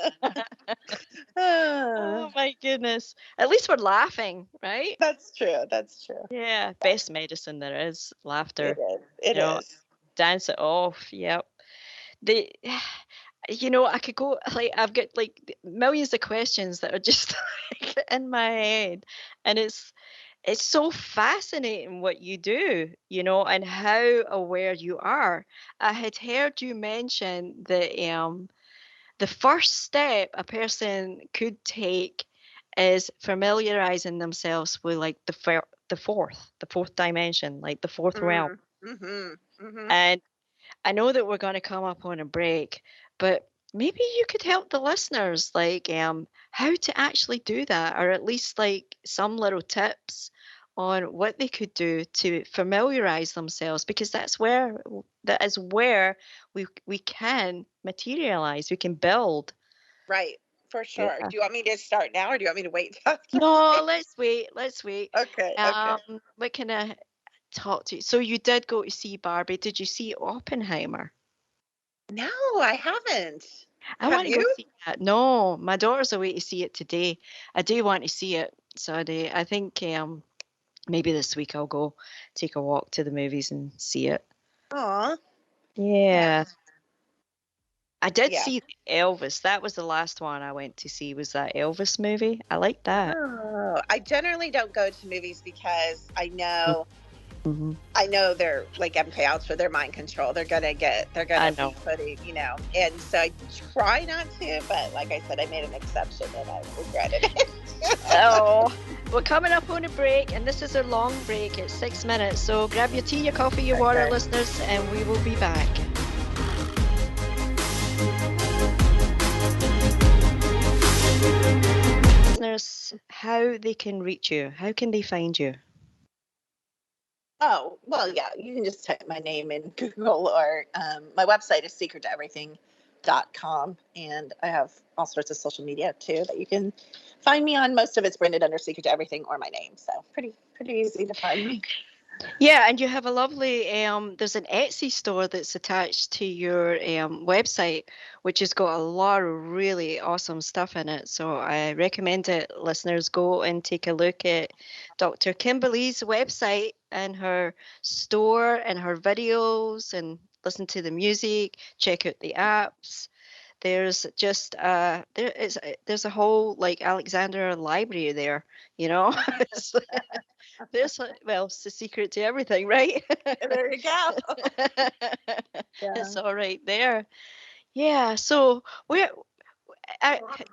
Oh my goodness. At least we're laughing, right? That's true. That's true. Yeah, best medicine there is, It laughter. is. It You know, is. dance it off. Yep. The I could go like I've got like millions of questions that are just like in my head, and it's so fascinating what you do, and how aware you are. I had heard you mention that the first step a person could take is familiarizing themselves with like the fourth dimension, like the fourth realm. Mm, mhm, mhm. And I know that we're going to come up on a break, but maybe you could help the listeners, like how to actually do that, or at least like some little tips on what they could do to familiarize themselves, because that is where we can materialize, we can build. Right. For sure. Yeah. Do you want me to start now or do you want me to wait till after No, I- let's wait. Okay. Okay. What can I talk to you? So you did go to see Barbie. Did you see Oppenheimer? No, I haven't. I Have want to go you? see that. No, my daughter's away to see it today. I do want to see it. So I think maybe this week I'll go take a walk to the movies and see it. Aw. Yeah. Yeah. I did Yeah. see Elvis. That was the last one I went to see, was that Elvis movie. I like that. Oh, I generally don't go to movies because Mm-hmm. I know they're like MK Ultra, they're mind control. They're gonna I be know. putting, and so I try not to, but like I said, I made an exception and I regretted it. Oh, we're coming up on a break, and this is a long break. It's 6 minutes. So grab your tea, your coffee, your water, Okay. listeners, and we will be back. Listeners, how they can reach you, how can they find you? Oh, well, yeah, you can just type my name in Google or my website is secrettoeverything.com. And I have all sorts of social media too that you can find me on. Most of it's branded under Secret to Everything or my name. So pretty easy to find me. Yeah, and you have a lovely, there's an Etsy store that's attached to your website, which has got a lot of really awesome stuff in it. So I recommend it. Listeners, go and take a look at Dr. Kimberly's website and her store and her videos, and listen to the music, check out the apps. There's just there's a whole like Alexander library there, you know. It's the secret to everything, right? There you go. It's all right there. Yeah. So where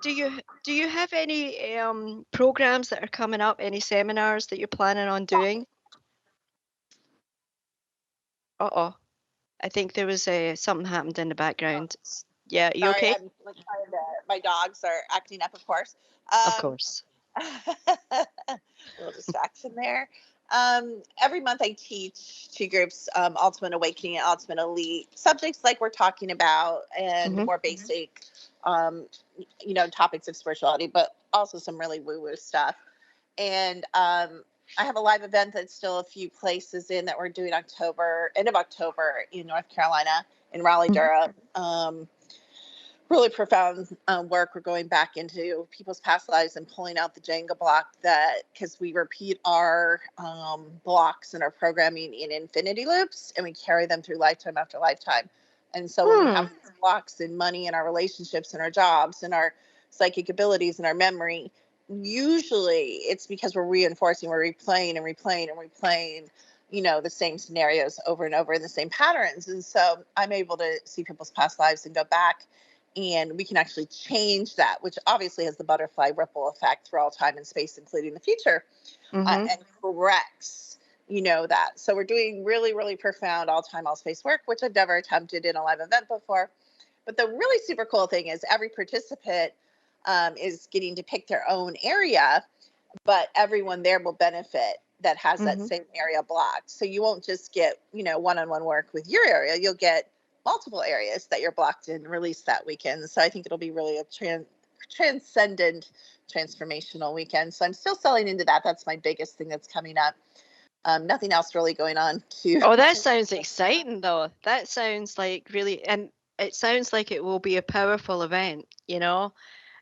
do you have any programs that are coming up? Any seminars that you're planning on doing? Uh-oh. I think there was something happened in the background. Yeah, you Sorry, okay? I'm like trying to, my dogs are acting up, of course. Of course. A little distraction there. Every month I teach two groups, Ultimate Awakening and Ultimate Elite, subjects like we're talking about, and Mhm. more basic, topics of spirituality, but also some really woo-woo stuff. And I have a live event that's still a few places in that we're doing end of October in North Carolina, in Raleigh, Durham. Really profound work. We're going back into people's past lives and pulling out the Jenga block, because we repeat our blocks and our programming in infinity loops, and we carry them through lifetime after lifetime. And so when we have these blocks in money and our relationships and our jobs and our psychic abilities and our memory, usually it's because we're reinforcing, we're replaying and replaying and replaying, the same scenarios over and over in the same patterns. And so I'm able to see people's past lives and go back, and we can actually change that, which obviously has the butterfly ripple effect through all time and space, including the future, and corrects, that. So we're doing really, really profound all time, all space work, which I've never attempted in a live event before. But the really super cool thing is every participant is getting to pick their own area, but everyone there will benefit that has that same area blocked. So you won't just get, one-on-one work with your area. You'll get multiple areas that you're blocked in released that weekend. So I think it'll be really a transcendent, transformational weekend. So I'm still selling into that. That's my biggest thing that's coming up. Nothing else really going on to. Oh, that sounds exciting, though. That sounds like really, and it sounds like it will be a powerful event,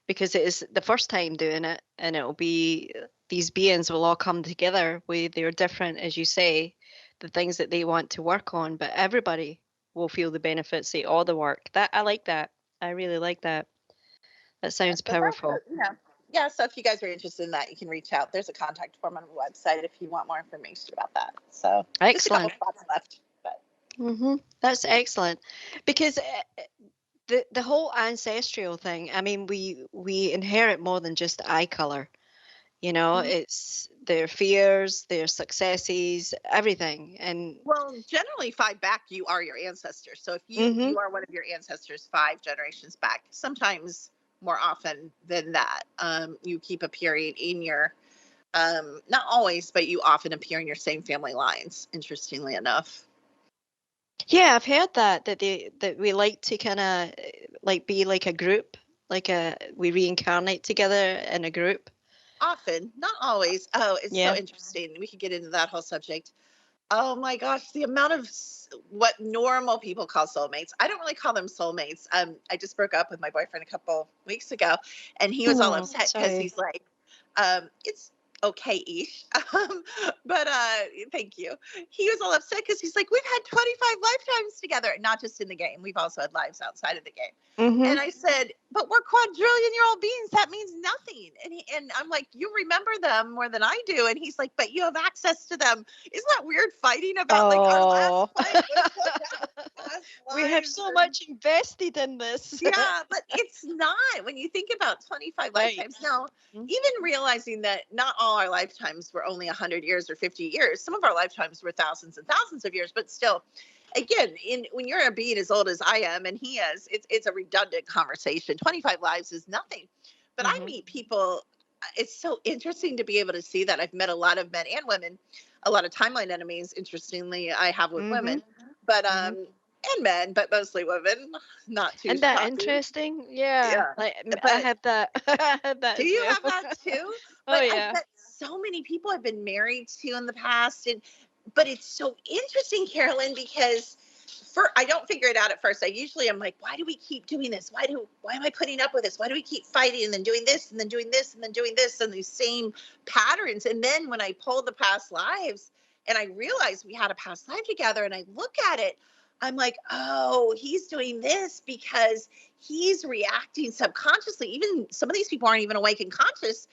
because it is the first time doing it, and it'll be, these beings will all come together with their different, as you say, the things that they want to work on, but everybody will feel the benefits of all the work. That I like that. I really like that. That sounds powerful. Yeah. So if you guys are interested in that, you can reach out. There's a contact form on the website if you want more information about that. So just a couple Excellent. spots left, but. That's excellent, because the whole ancestral thing. I mean, we inherit more than just eye color. It's their fears, their successes, everything. And Well, generally 5 back, you are your ancestors. So if you are one of your ancestors 5 generations back, sometimes more often than that, you keep appearing in your Not always, but you often appear in your same family lines, interestingly enough. Yeah, I've heard that we like to kind of like be like a group, we reincarnate together in a group. Often, not always. Oh, it's so Yeah. interesting. We could get into that whole subject. Oh my gosh, the amount of what normal people call soulmates. I don't really call them soulmates. I just broke up with my boyfriend a couple weeks ago, and he was all upset because sorry. he's like, it's okay-ish. But thank you. He was all upset because he's like, we've had 25 lifetimes together, not just in the game. We've also had lives outside of the game. Mm-hmm. And I said, but we're quadrillion-year-old beings. That means nothing. And I'm like, you remember them more than I do. And he's like, but you have access to them. Isn't that weird fighting about like our last life? We have so much invested in this. Yeah, but it's not. When you think about 25 lifetimes now, even realizing that not all our lifetimes were only 100 years or 50 years. Some of our lifetimes were thousands and thousands of years, but still, again, when you're a being as old as I am and he is, it's a redundant conversation. 25 lives is nothing. But I meet people. It's so interesting to be able to see that. I've met a lot of men and women, a lot of timeline enemies. Interestingly, I have with women, but and men, but mostly women. Not too. Isn't that interesting? Yeah. Like, I have that. I have that. Do you have that too? But yeah. I bet so many people I've been married to in the past, but it's so interesting, Carolyn, because I don't figure it out at first. I usually am like, why do we keep doing this? Why am I putting up with this? Why do we keep fighting and then doing this and then doing this and then doing this and these same patterns? And then when I pull the past lives and I realize we had a past life together and I look at it, I'm like, oh, he's doing this because he's reacting subconsciously. Even some of these people aren't even awake and conscious.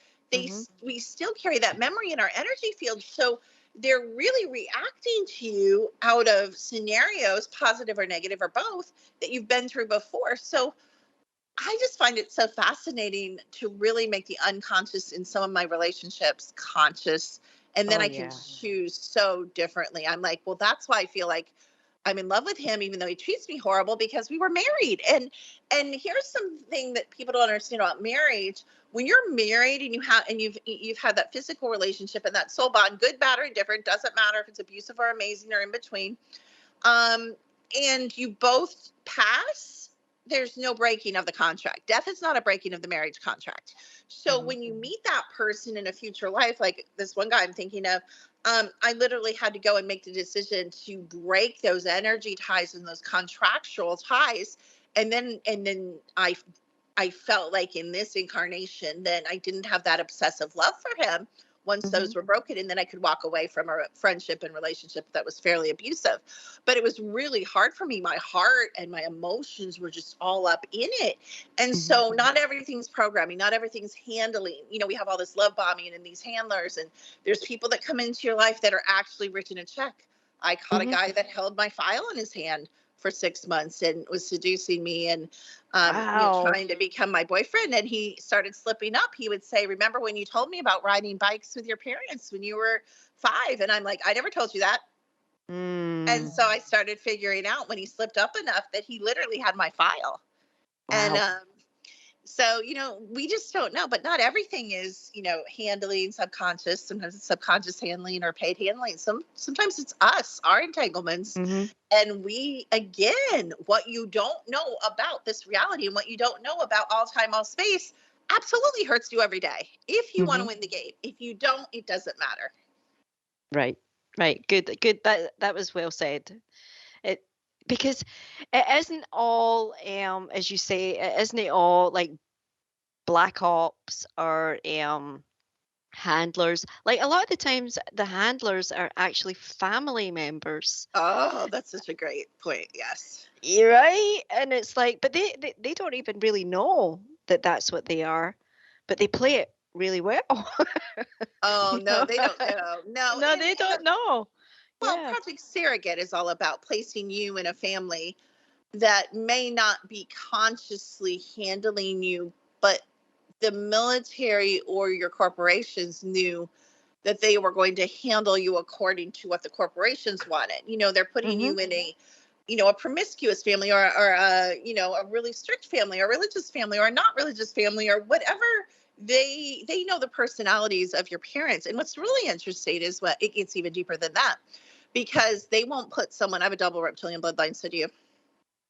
We still carry that memory in our energy field. So they're really reacting to you out of scenarios, positive or negative or both, that you've been through before. So I just find it so fascinating to really make the unconscious in some of my relationships conscious. And then I can choose so differently. I'm like, well, that's why I feel like I'm in love with him, even though he treats me horrible, because we were married. And here's something that people don't understand about marriage. When you're married and you've had that physical relationship and that soul bond, good, bad, or indifferent, doesn't matter if it's abusive or amazing or in between, and you both pass, there's no breaking of the contract. Death is not a breaking of the marriage contract. So when you meet that person in a future life, like this one guy I'm thinking of, I literally had to go and make the decision to break those energy ties and those contractual ties. And then I felt like in this incarnation, then I didn't have that obsessive love for him once those were broken. And then I could walk away from a friendship and relationship that was fairly abusive. But it was really hard for me. My heart and my emotions were just all up in it. And so not everything's programming, not everything's handling. We have all this love bombing and these handlers, and there's people that come into your life that are actually written a check. I caught a guy that held my file in his hand for 6 months and was seducing me and trying to become my boyfriend. And he started slipping up. He would say, remember when you told me about riding bikes with your parents when you were 5? And I'm like, I never told you that. And so I started figuring out when he slipped up enough that he literally had my file. And so, we just don't know, but not everything is, handling subconscious. Sometimes it's subconscious handling or paid handling. Sometimes it's us, our entanglements. And we, again, what you don't know about this reality and what you don't know about all time, all space absolutely hurts you every day. If you want to win the game, if you don't, it doesn't matter. Right. Good. That was well said. Because it isn't all, as you say, isn't it all like black ops or handlers? Like a lot of the times the handlers are actually family members. Oh, that's such a great point. Yes. You're right. And it's like, but they don't even really know that that's what they are, but they play it really well. Oh, no, they don't know. No, they don't know. Well, Project Surrogate is all about placing you in a family that may not be consciously handling you, but the military or your corporations knew that they were going to handle you according to what the corporations wanted. They're putting you in a promiscuous family or a really strict family or religious family or not religious family or whatever they know the personalities of your parents. And what's really interesting is what it gets even deeper than that, because they won't put someone. I have a double reptilian bloodline, so do you.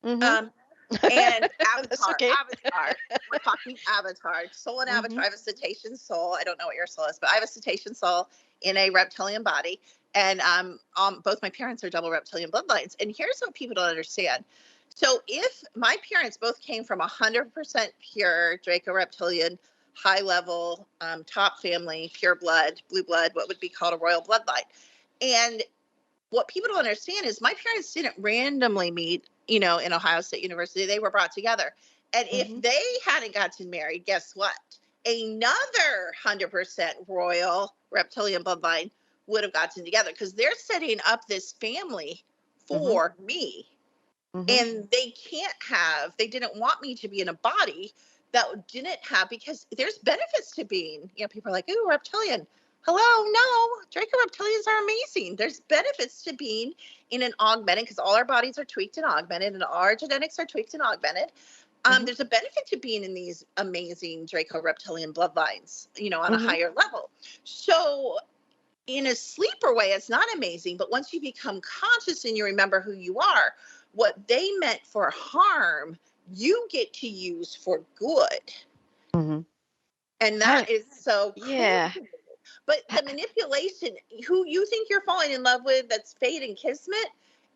Mm-hmm. And That's avatar, okay. avatar. We're talking avatar, soul and avatar. I have a cetacean soul. I don't know what your soul is, but I have a cetacean soul in a reptilian body. And both my parents are double reptilian bloodlines. And here's what people don't understand. So if my parents both came from 100% pure Draco reptilian, high level, top family, pure blood, blue blood, what would be called a royal bloodline. And what people don't understand is my parents didn't randomly meet, in Ohio State University. They were brought together. And if they hadn't gotten married, guess what? Another 100% royal reptilian bloodline would have gotten together, because they're setting up this family for me. And they didn't want me to be in a body that didn't have, because there's benefits to being, people are like, ooh, reptilian. Hello, no, Draco reptilians are amazing. There's benefits to being in an augmented, because all our bodies are tweaked and augmented, and all our genetics are tweaked and augmented. There's a benefit to being in these amazing Draco reptilian bloodlines, on a higher level. So in a sleeper way, it's not amazing. But once you become conscious and you remember who you are, what they meant for harm, you get to use for good. And that is so cool. Yeah. But the manipulation, who you think you're falling in love with, that's fate and kismet,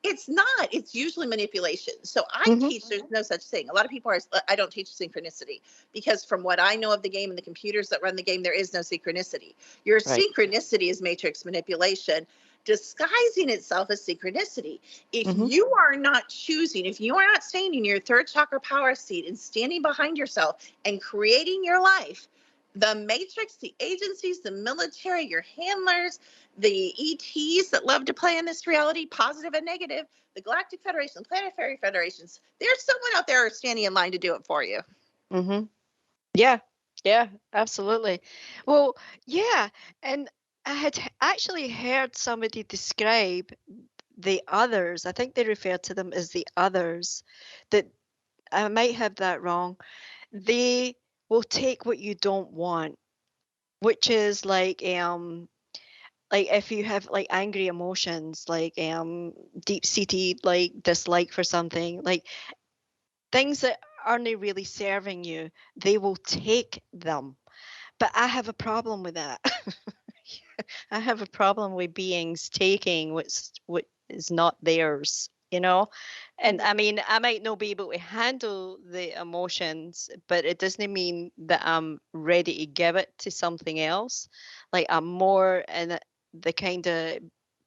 it's not. It's usually manipulation. So I teach there's no such thing. A lot of people I don't teach synchronicity, because from what I know of the game and the computers that run the game, there is no synchronicity. Your synchronicity is matrix manipulation, disguising itself as synchronicity. If you are not choosing, if you are not staying in your third chakra power seat and standing behind yourself and creating your life, the matrix, the agencies, the military, your handlers, the ETs that love to play in this reality, positive and negative, the Galactic Federation, the Planetary Federations, there's someone out there standing in line to do it for you. Yeah, absolutely. Well, yeah. And I had actually heard somebody describe the others. I think they refer to them as the others. That I might have that wrong. They will take what you don't want, which is like if you have like angry emotions, like deep-seated like dislike for something, like things that aren't really serving you, they will take them. But I have a problem with that. I have a problem with beings taking what is not theirs, And I mean, I might not be able to handle the emotions, but it doesn't mean that I'm ready to give it to something else. Like I'm more in the kind of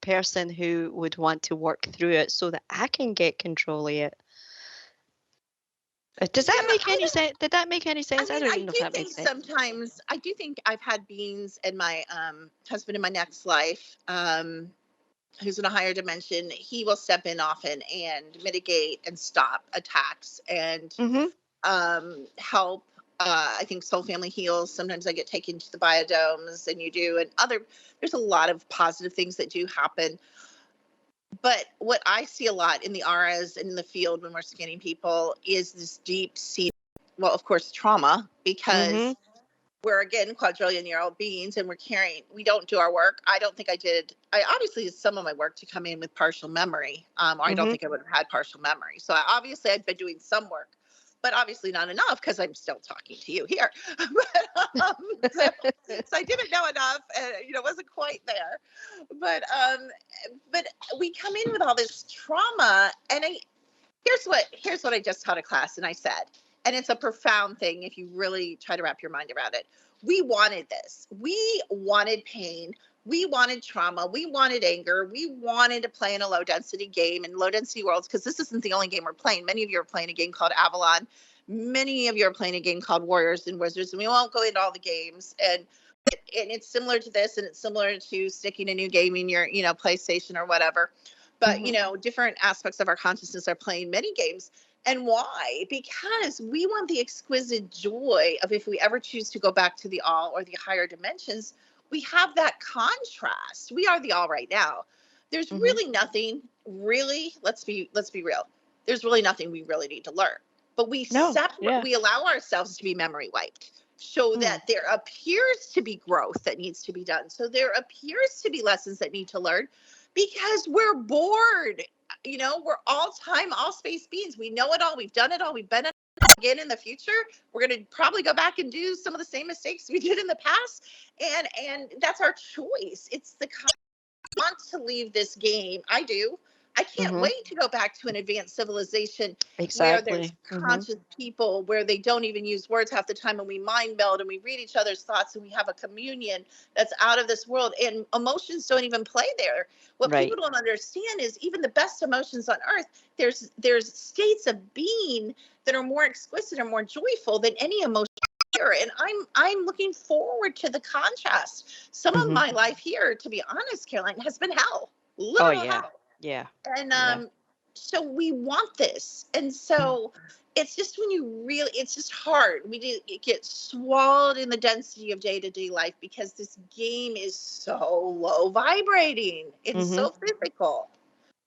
person who would want to work through it so that I can get control of it. Does that make any sense? Did that make any sense? I don't even know if that makes sense. Sometimes I do think I've had beings in my husband in my next life, who's in a higher dimension. He will step in often and mitigate and stop attacks and help. I think Soul Family heals. Sometimes I get taken to the biodomes, and you do, and there's a lot of positive things that do happen. But what I see a lot in the auras and in the field when we're scanning people is this deep-seated, well, of course, trauma, because we're, again, quadrillion-year-old beings, and we don't do our work. I don't think I obviously did some of my work to come in with partial memory, or I don't think I would have had partial memory. So obviously I'd been doing some work, but obviously not enough, because I'm still talking to you here. So I didn't know enough, and wasn't quite there. But we come in with all this trauma, and here's what I just taught a class, and I said, and it's a profound thing if you really try to wrap your mind around it. We wanted this. We wanted pain. We wanted trauma. We wanted anger. We wanted to play in a low-density game in low-density worlds, because this isn't the only game we're playing. Many of you are playing a game called Avalon. Many of you are playing a game called Warriors and Wizards, and we won't go into all the games. And it's similar to this, and it's similar to sticking a new game in your, PlayStation or whatever. But, different aspects of our consciousness are playing many games. And why? Because we want the exquisite joy of, if we ever choose to go back to the all or the higher dimensions, we have that contrast. We are the all right now. There's really nothing, let's be real. There's really nothing we really need to learn. But we allow ourselves to be memory wiped. show that there appears to be growth that needs to be done. So there appears to be lessons that need to learn because we're bored. You know, we're all time, all space beings. We know it all. We've done it all. We've been it again in the future. We're going to probably go back and do some of the same mistakes we did in the past. And that's our choice. It's the want to leave this game. I do. I can't wait to go back to an advanced civilization where there's conscious people, where they don't even use words half the time, and we mind meld and we read each other's thoughts and we have a communion that's out of this world, and emotions don't even play there. What people don't understand is even the best emotions on earth, there's states of being that are more exquisite or more joyful than any emotion here. And I'm looking forward to the contrast. Some of my life here, to be honest, Caroline, has been hell. Literal hell. Yeah. And so we want this. And so it's just it's just hard. We get swallowed in the density of day-to-day life because this game is so low vibrating. It's so physical.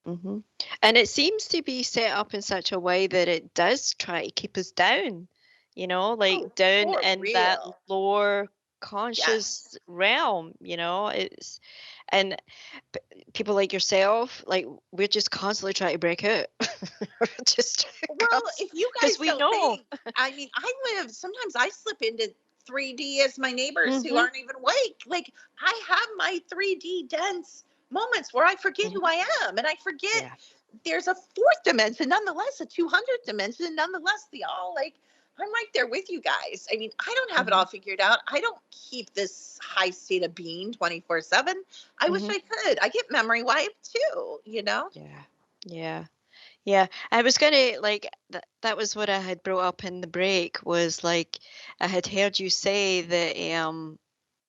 And it seems to be set up in such a way that it does try to keep us down, down in that lower conscious realm, and people like yourself, we're just constantly trying to break out. If you guys don't think, sometimes I slip into 3D as my neighbors who aren't even awake. I have my 3D dense moments where I forget who I am, and I forget there's a fourth dimension, nonetheless, a 200th dimension, nonetheless, I'm right there with you guys. I mean, I don't have it all figured out. I don't keep this high state of being 24/7. I wish I could. I get memory wiped too, Yeah. I was going to, that was what I had brought up in the break, was I had heard you say that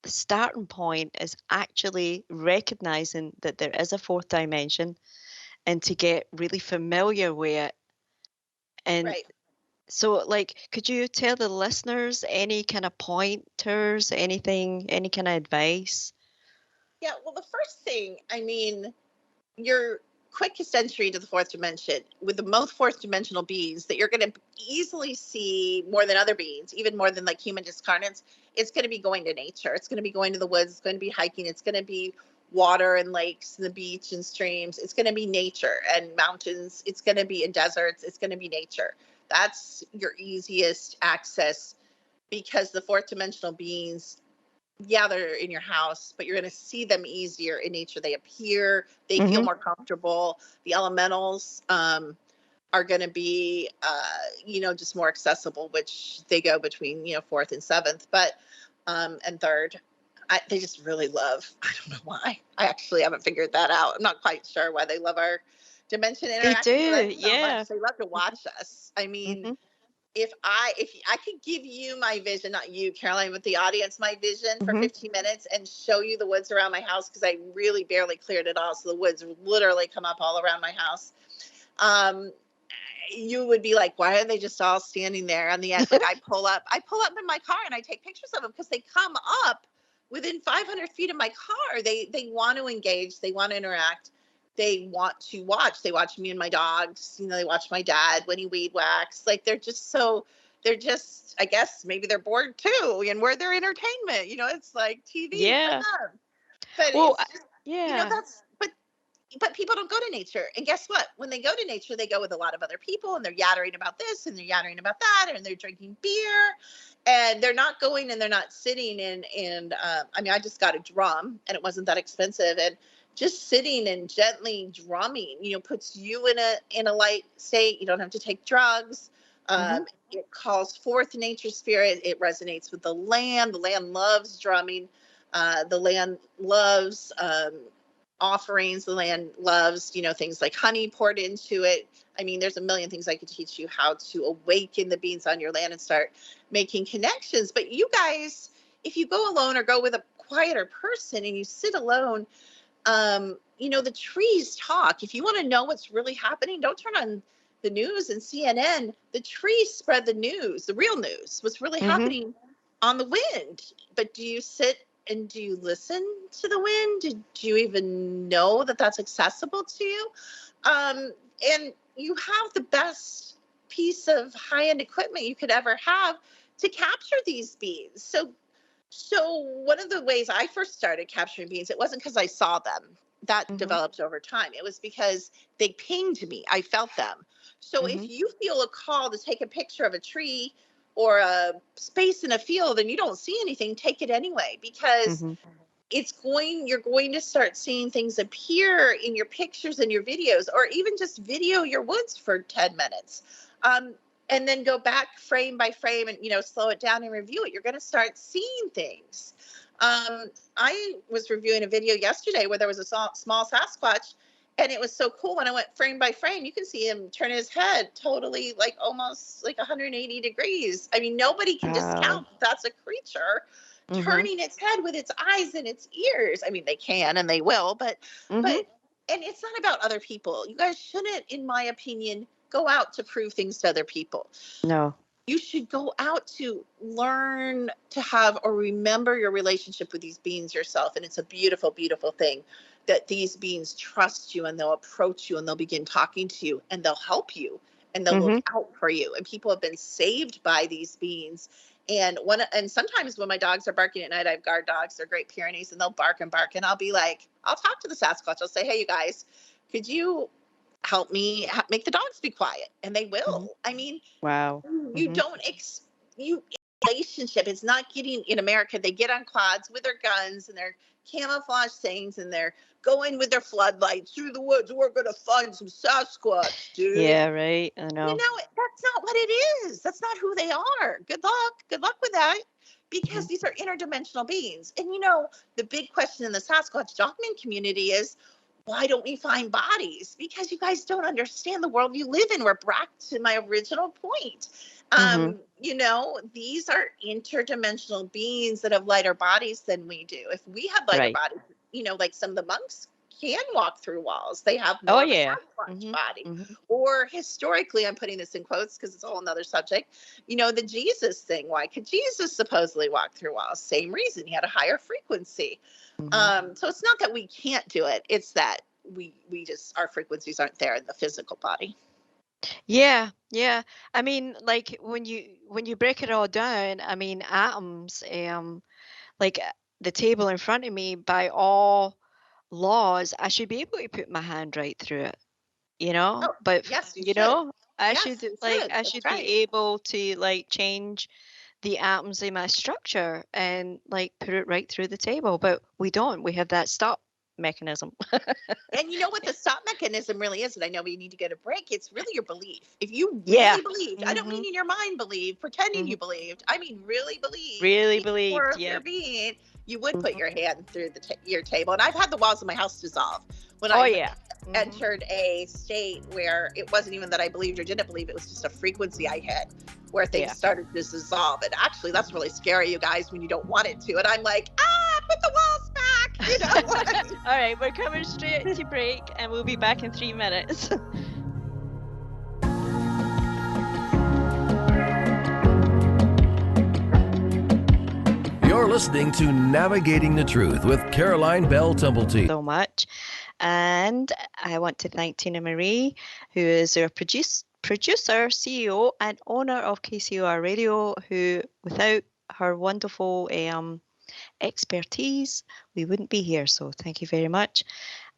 the starting point is actually recognizing that there is a fourth dimension and to get really familiar with it. And so, could you tell the listeners any kind of pointers, anything, any kind of advice? Yeah, well, the first thing, your quickest entry to the fourth dimension with the most fourth dimensional beings that you're going to easily see more than other beings, even more than human discarnates, it's going to be going to nature. It's going to be going to the woods. It's going to be hiking. It's going to be water and lakes and the beach and streams. It's going to be nature and mountains. It's going to be in deserts. It's going to be nature. That's your easiest access, because the fourth dimensional beings, they're in your house, but you're going to see them easier in nature. They appear, they feel more comfortable. The elementals are going to be, just more accessible, which they go between, fourth and seventh, and third. They just really love. I don't know why. I actually haven't figured that out. I'm not quite sure why they love our dimension interaction. They do, much. They love to watch us. If I could give you my vision, not you, Caroline, but the audience, my vision for 15 minutes and show you the woods around my house, because I really barely cleared it all, so the woods literally come up all around my house. You would be like, why are they just all standing there on the edge? I pull up in my car and I take pictures of them because they come up within 500 feet of my car. They want to engage. They want to interact. They want to watch. They watch me and my dogs. They watch my dad when he weed whacks. They're just, I guess maybe they're bored too. And we're their entertainment. It's like TV. Yeah. But but people don't go to nature. And guess what? When they go to nature, they go with a lot of other people, and they're yattering about this and they're yattering about that, and they're drinking beer, and they're not going and they're not sitting and I just got a drum, and it wasn't that expensive, and just sitting and gently drumming, puts you in a light state. You don't have to take drugs. It calls forth nature spirit. It resonates with the land. The land loves drumming. The land loves offerings. The land loves, things like honey poured into it. There's a million things I could teach you how to awaken the beings on your land and start making connections. But you guys, if you go alone or go with a quieter person and you sit alone, the trees talk. If you want to know what's really happening, don't turn on the news and CNN. The trees spread the news, the real news, what's really happening on the wind. But do you sit and do you listen to the wind? Did you even know that that's accessible to you? And you have the best piece of high-end equipment you could ever have to capture these beings. So one of the ways I first started capturing beings, it wasn't because I saw them. That developed over time. It was because they pinged me. I felt them. So if you feel a call to take a picture of a tree or a space in a field and you don't see anything, take it anyway, because you're going to start seeing things appear in your pictures and your videos, or even just video your woods for 10 minutes. And then go back frame by frame and, slow it down and review it. You're going to start seeing things. I was reviewing a video yesterday where there was a small Sasquatch, and it was so cool. When I went frame by frame, you can see him turn his head totally, like almost like 180 degrees. I mean, nobody can discount that's a creature turning its head with its eyes and its ears. I mean, they can and they will, but and it's not about other people. You guys shouldn't, in my opinion, go out to prove things to other people. No. You should go out to learn to have or remember your relationship with these beings yourself. And it's a beautiful, beautiful thing that these beings trust you, and they'll approach you and they'll begin talking to you and they'll help you and they'll look out for you. And people have been saved by these beings. And sometimes when my dogs are barking at night, I have guard dogs, they're Great Pyrenees, and they'll bark and bark. And I'll be like, I'll talk to the Sasquatch. I'll say, hey, you guys, could you help me make the dogs be quiet? And they will. I mean, wow. You don't relationship is not getting in America. They get on quads with their guns and their camouflage things, and they're going with their floodlights through the woods. We're going to find some Sasquatch, dude. Yeah, right. I know. That's not what it is. That's not who they are. Good luck with that, because these are interdimensional beings. And the big question in the Sasquatch dogman community is, why don't we find bodies? Because you guys don't understand the world you live in. We're back to my original point. These are interdimensional beings that have lighter bodies than we do. If we had lighter bodies, like some of the monks can walk through walls. They have more of a Sasquatch body. Or historically, I'm putting this in quotes because it's a whole nother subject, the Jesus thing. Why could Jesus supposedly walk through walls? Same reason. He had a higher frequency. So it's not that we can't do it. It's that we just, our frequencies aren't there in the physical body. Yeah. I mean, like when you break it all down, I mean, atoms, like the table in front of me, by all laws, I should be able to put my hand right through it, but yes, I should be able to change the atoms in my structure and put it right through the table, but we don't. We have that stop mechanism. And you know what the stop mechanism really is, and I know we need to get a break, it's really your belief. If you really believed, I don't mean in your mind believe, pretending you believed, I mean really believed, your being, you would put your hand through your table. And I've had the walls of my house dissolve when I entered a state where it wasn't even that I believed or didn't believe, it was just a frequency I had where things started to dissolve. And actually that's really scary, you guys, when you don't want it to. And I'm like, put the walls back. All right, we're coming straight to break and we'll be back in 3 minutes. You're listening to Navigating the Truth with Caroline Bell Tumbleteen. So much. And I want to thank Tina Marie, who is our producer, CEO, and owner of KCORradio, who, without her wonderful expertise, we wouldn't be here. So thank you very much.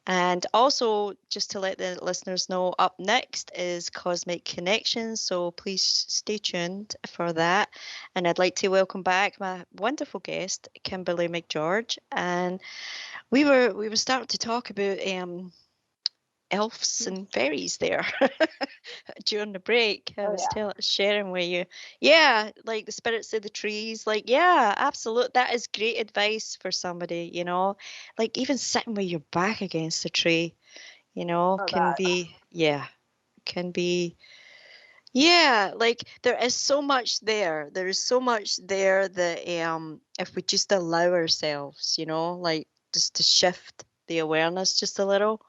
And also, just to let the listeners know, up next is Cosmic Connections. So please stay tuned for that. And I'd like to welcome back my wonderful guest, Kimberly McGeorge. And we were starting to talk about elves and fairies there during the break. I was sharing with you. Yeah, like the spirits of the trees. Absolutely. That is great advice for somebody, like even sitting with your back against a tree, can be, like there is so much there. There is so much there that if we just allow ourselves, just to shift the awareness just a little,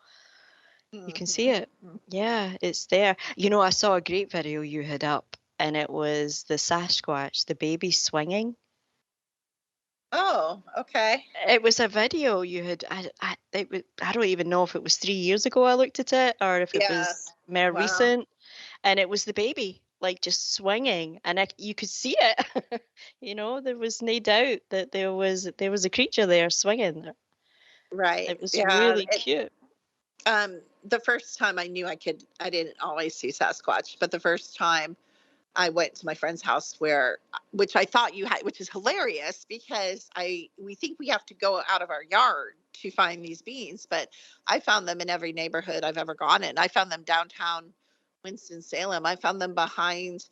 you can see it. Yeah, it's there. I saw a great video you had up, and it was the Sasquatch, the baby swinging. Oh, okay. It was a video you had. I don't even know if it was 3 years ago I looked at it, or if it was more recent. And it was the baby like just swinging, and you could see it. There was no doubt that there was a creature there swinging. Right. It was Yeah. really cute. The first time I knew I didn't always see Sasquatch, but the first time I went to my friend's house which I thought you had, which is hilarious because we think we have to go out of our yard to find these beans, but I found them in every neighborhood I've ever gone in. I found them downtown Winston-Salem. I found them behind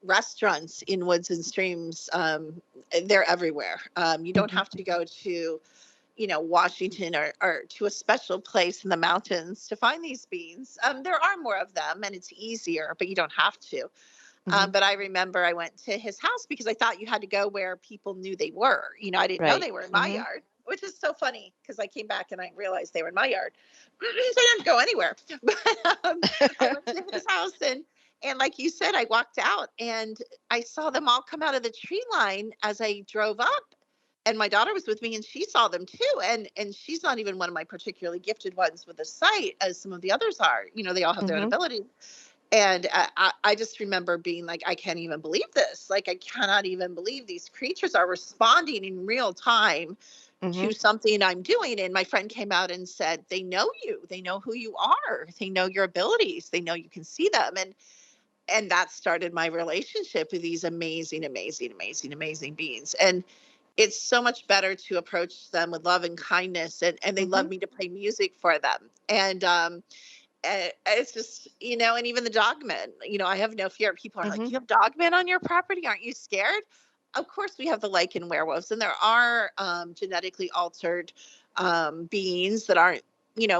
restaurants in woods and streams. They're everywhere. You don't have to go to, Washington or to a special place in the mountains to find these beans. There are more of them and it's easier, but you don't have to. But I remember I went to his house because I thought you had to go where people knew they were. I didn't know Right. they were in my yard, which is so funny because I came back and I realized they were in my yard. So I didn't go anywhere. But I went to his house and like you said, I walked out and I saw them all come out of the tree line as I drove up. And my daughter was with me and she saw them too. And she's not even one of my particularly gifted ones with a sight as some of the others are. They all have their own abilities. And I just remember being like, I can't even believe this. Like, I cannot even believe these creatures are responding in real time to something I'm doing. And my friend came out and said, they know you. They know who you are. They know your abilities. They know you can see them. And that started my relationship with these amazing, amazing, amazing, amazing beings. And it's so much better to approach them with love and kindness. And they love me to play music for them. And it's just, and even the dogmen, I have no fear. People are like, you have dogmen on your property? Aren't you scared? Of course we have the lichen werewolves, and there are genetically altered beings that aren't,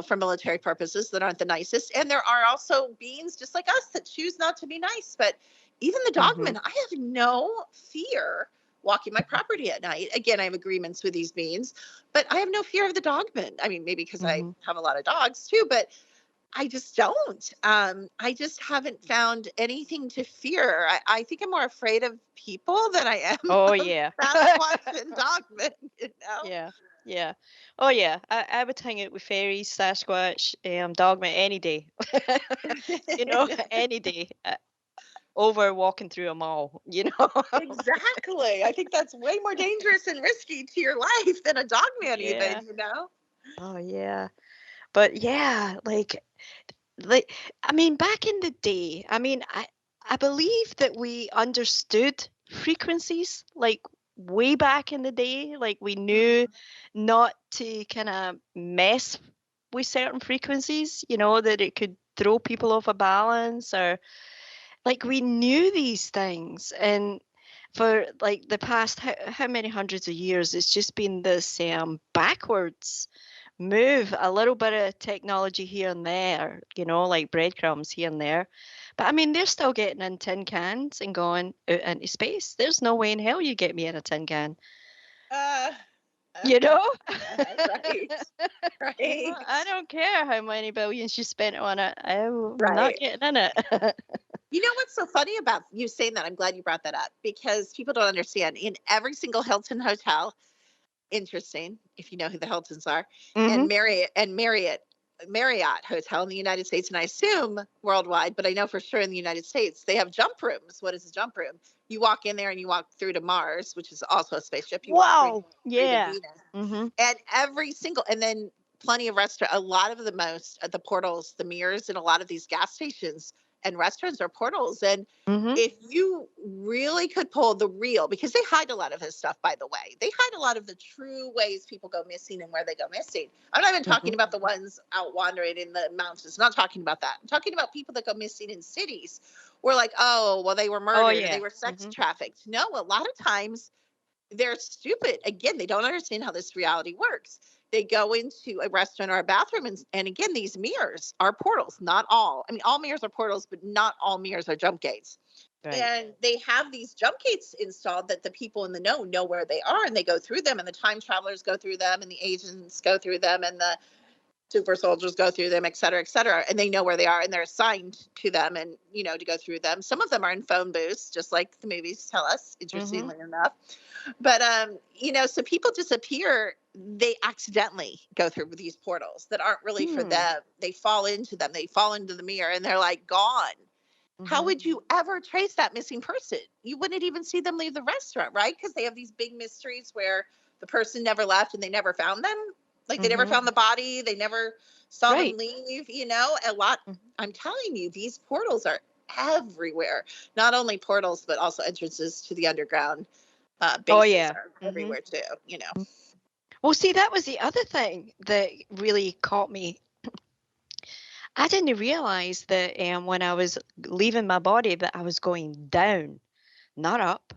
for military purposes, that aren't the nicest. And there are also beings just like us that choose not to be nice. But even the dogmen, I have no fear walking my property at night. Again, I have agreements with these beings, but I have no fear of the dogmen. I mean, maybe because I have a lot of dogs too, but I just don't. I just haven't found anything to fear. I think I'm more afraid of people than I am Oh, of yeah. Sasquatch and dogmen, Yeah. Yeah. Oh, yeah. I would hang out with fairies, Sasquatch, dogma any day. Any day. Over walking through a mall, Exactly. I think that's way more dangerous and risky to your life than a dogman Yeah. even, Oh, yeah. But yeah, like I mean, back in the day, I believe that we understood frequencies like way back in the day. Like we knew not to kind of mess with certain frequencies, that it could throw people off a balance, or like we knew these things. And for like the past how many hundreds of years, it's just been this backwards move, a little bit of technology here and there, like breadcrumbs here and there. But I mean, they're still getting in tin cans and going out into space. There's no way in hell you get me in a tin can. Right. I don't care how many billions you spent on it. I'm not Right. getting in it. You know what's so funny about you saying that? I'm glad you brought that up because people don't understand. In every single Hilton hotel, interesting, if you know who the Hiltons are, and Marriott Hotel in the United States, and I assume worldwide, but I know for sure in the United States, they have jump rooms. What is a jump room? You walk in there and you walk through to Mars, which is also a spaceship. You walk through Yeah. to Venus. And and then plenty of a lot of the portals, the mirrors in a lot of these gas stations and restaurants are portals. And if you really could pull the real, because they hide a lot of this stuff, by the way, they hide a lot of the true ways people go missing and where they go missing. I'm not even talking about the ones out wandering in the mountains. I'm not talking about that. I'm talking about people that go missing in cities. We're like, oh, well, they were murdered. Or they were sex trafficked. No, a lot of times they're stupid. Again, they don't understand how this reality works. They go into a restaurant or a bathroom, and again, these mirrors are portals. Not all. I mean, all mirrors are portals, but not all mirrors are jump gates. Right. And they have these jump gates installed that the people in the know where they are, and they go through them, and the time travelers go through them, and the agents go through them, and the super soldiers go through them, et cetera, and they know where they are, and they're assigned to them, and to go through them. Some of them are in phone booths, just like the movies tell us, interestingly enough. But so people disappear. They accidentally go through these portals that aren't really for them. They fall into them. They fall into the mirror, and they're like gone. how Mhm. would you ever trace that missing person? You wouldn't even see them leave the restaurant, right? Because they have these big mysteries where the person never left and they never found them. Like they never Mhm. found the body, they never saw them Right. leave, a lot. Mhm. I'm telling you, these portals are everywhere. Not only portals, but also entrances to the underground Oh bases yeah. are Mhm. everywhere too. Well, see, that was the other thing that really caught me. I didn't realize that when I was leaving my body that I was going down, not up.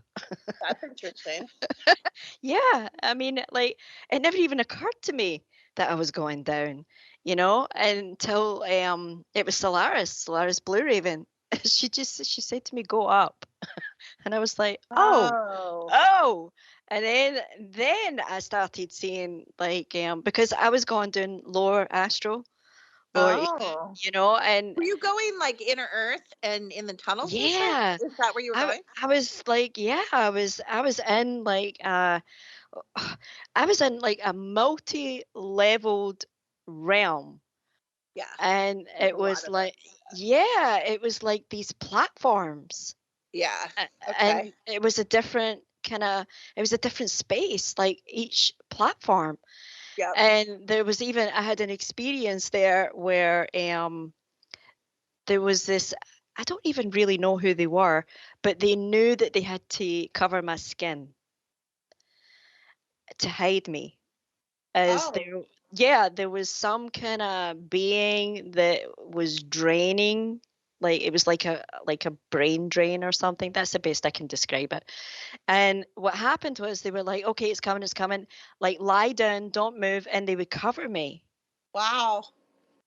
That's interesting. Yeah, I mean, like it never even occurred to me that I was going down, until it was Solaris Blue Raven. She said to me, "Go up," and I was like, "Oh, Oh. oh," and then I started seeing like because I was going down lower astral, lower, Oh. and Were you going like inner earth and in the tunnels and shit? yeah, Is that where you were going? I was like, yeah, I was in like I was in like a multi-leveled realm, Yeah. and There's it a lot was of it. like, yeah, it was like these platforms, Yeah. Okay. and it was a different it was a different space, like each platform. Yep. And there was even, I had an experience there where there was this, I don't even really know who they were, but they knew that they had to cover my skin to hide me. As Oh. there, yeah, there was some kind of being that was draining, like it was like a brain drain or something. That's the best I can describe it. And what happened was they were like, okay, it's coming, like lie down, don't move, and they would cover me. Wow.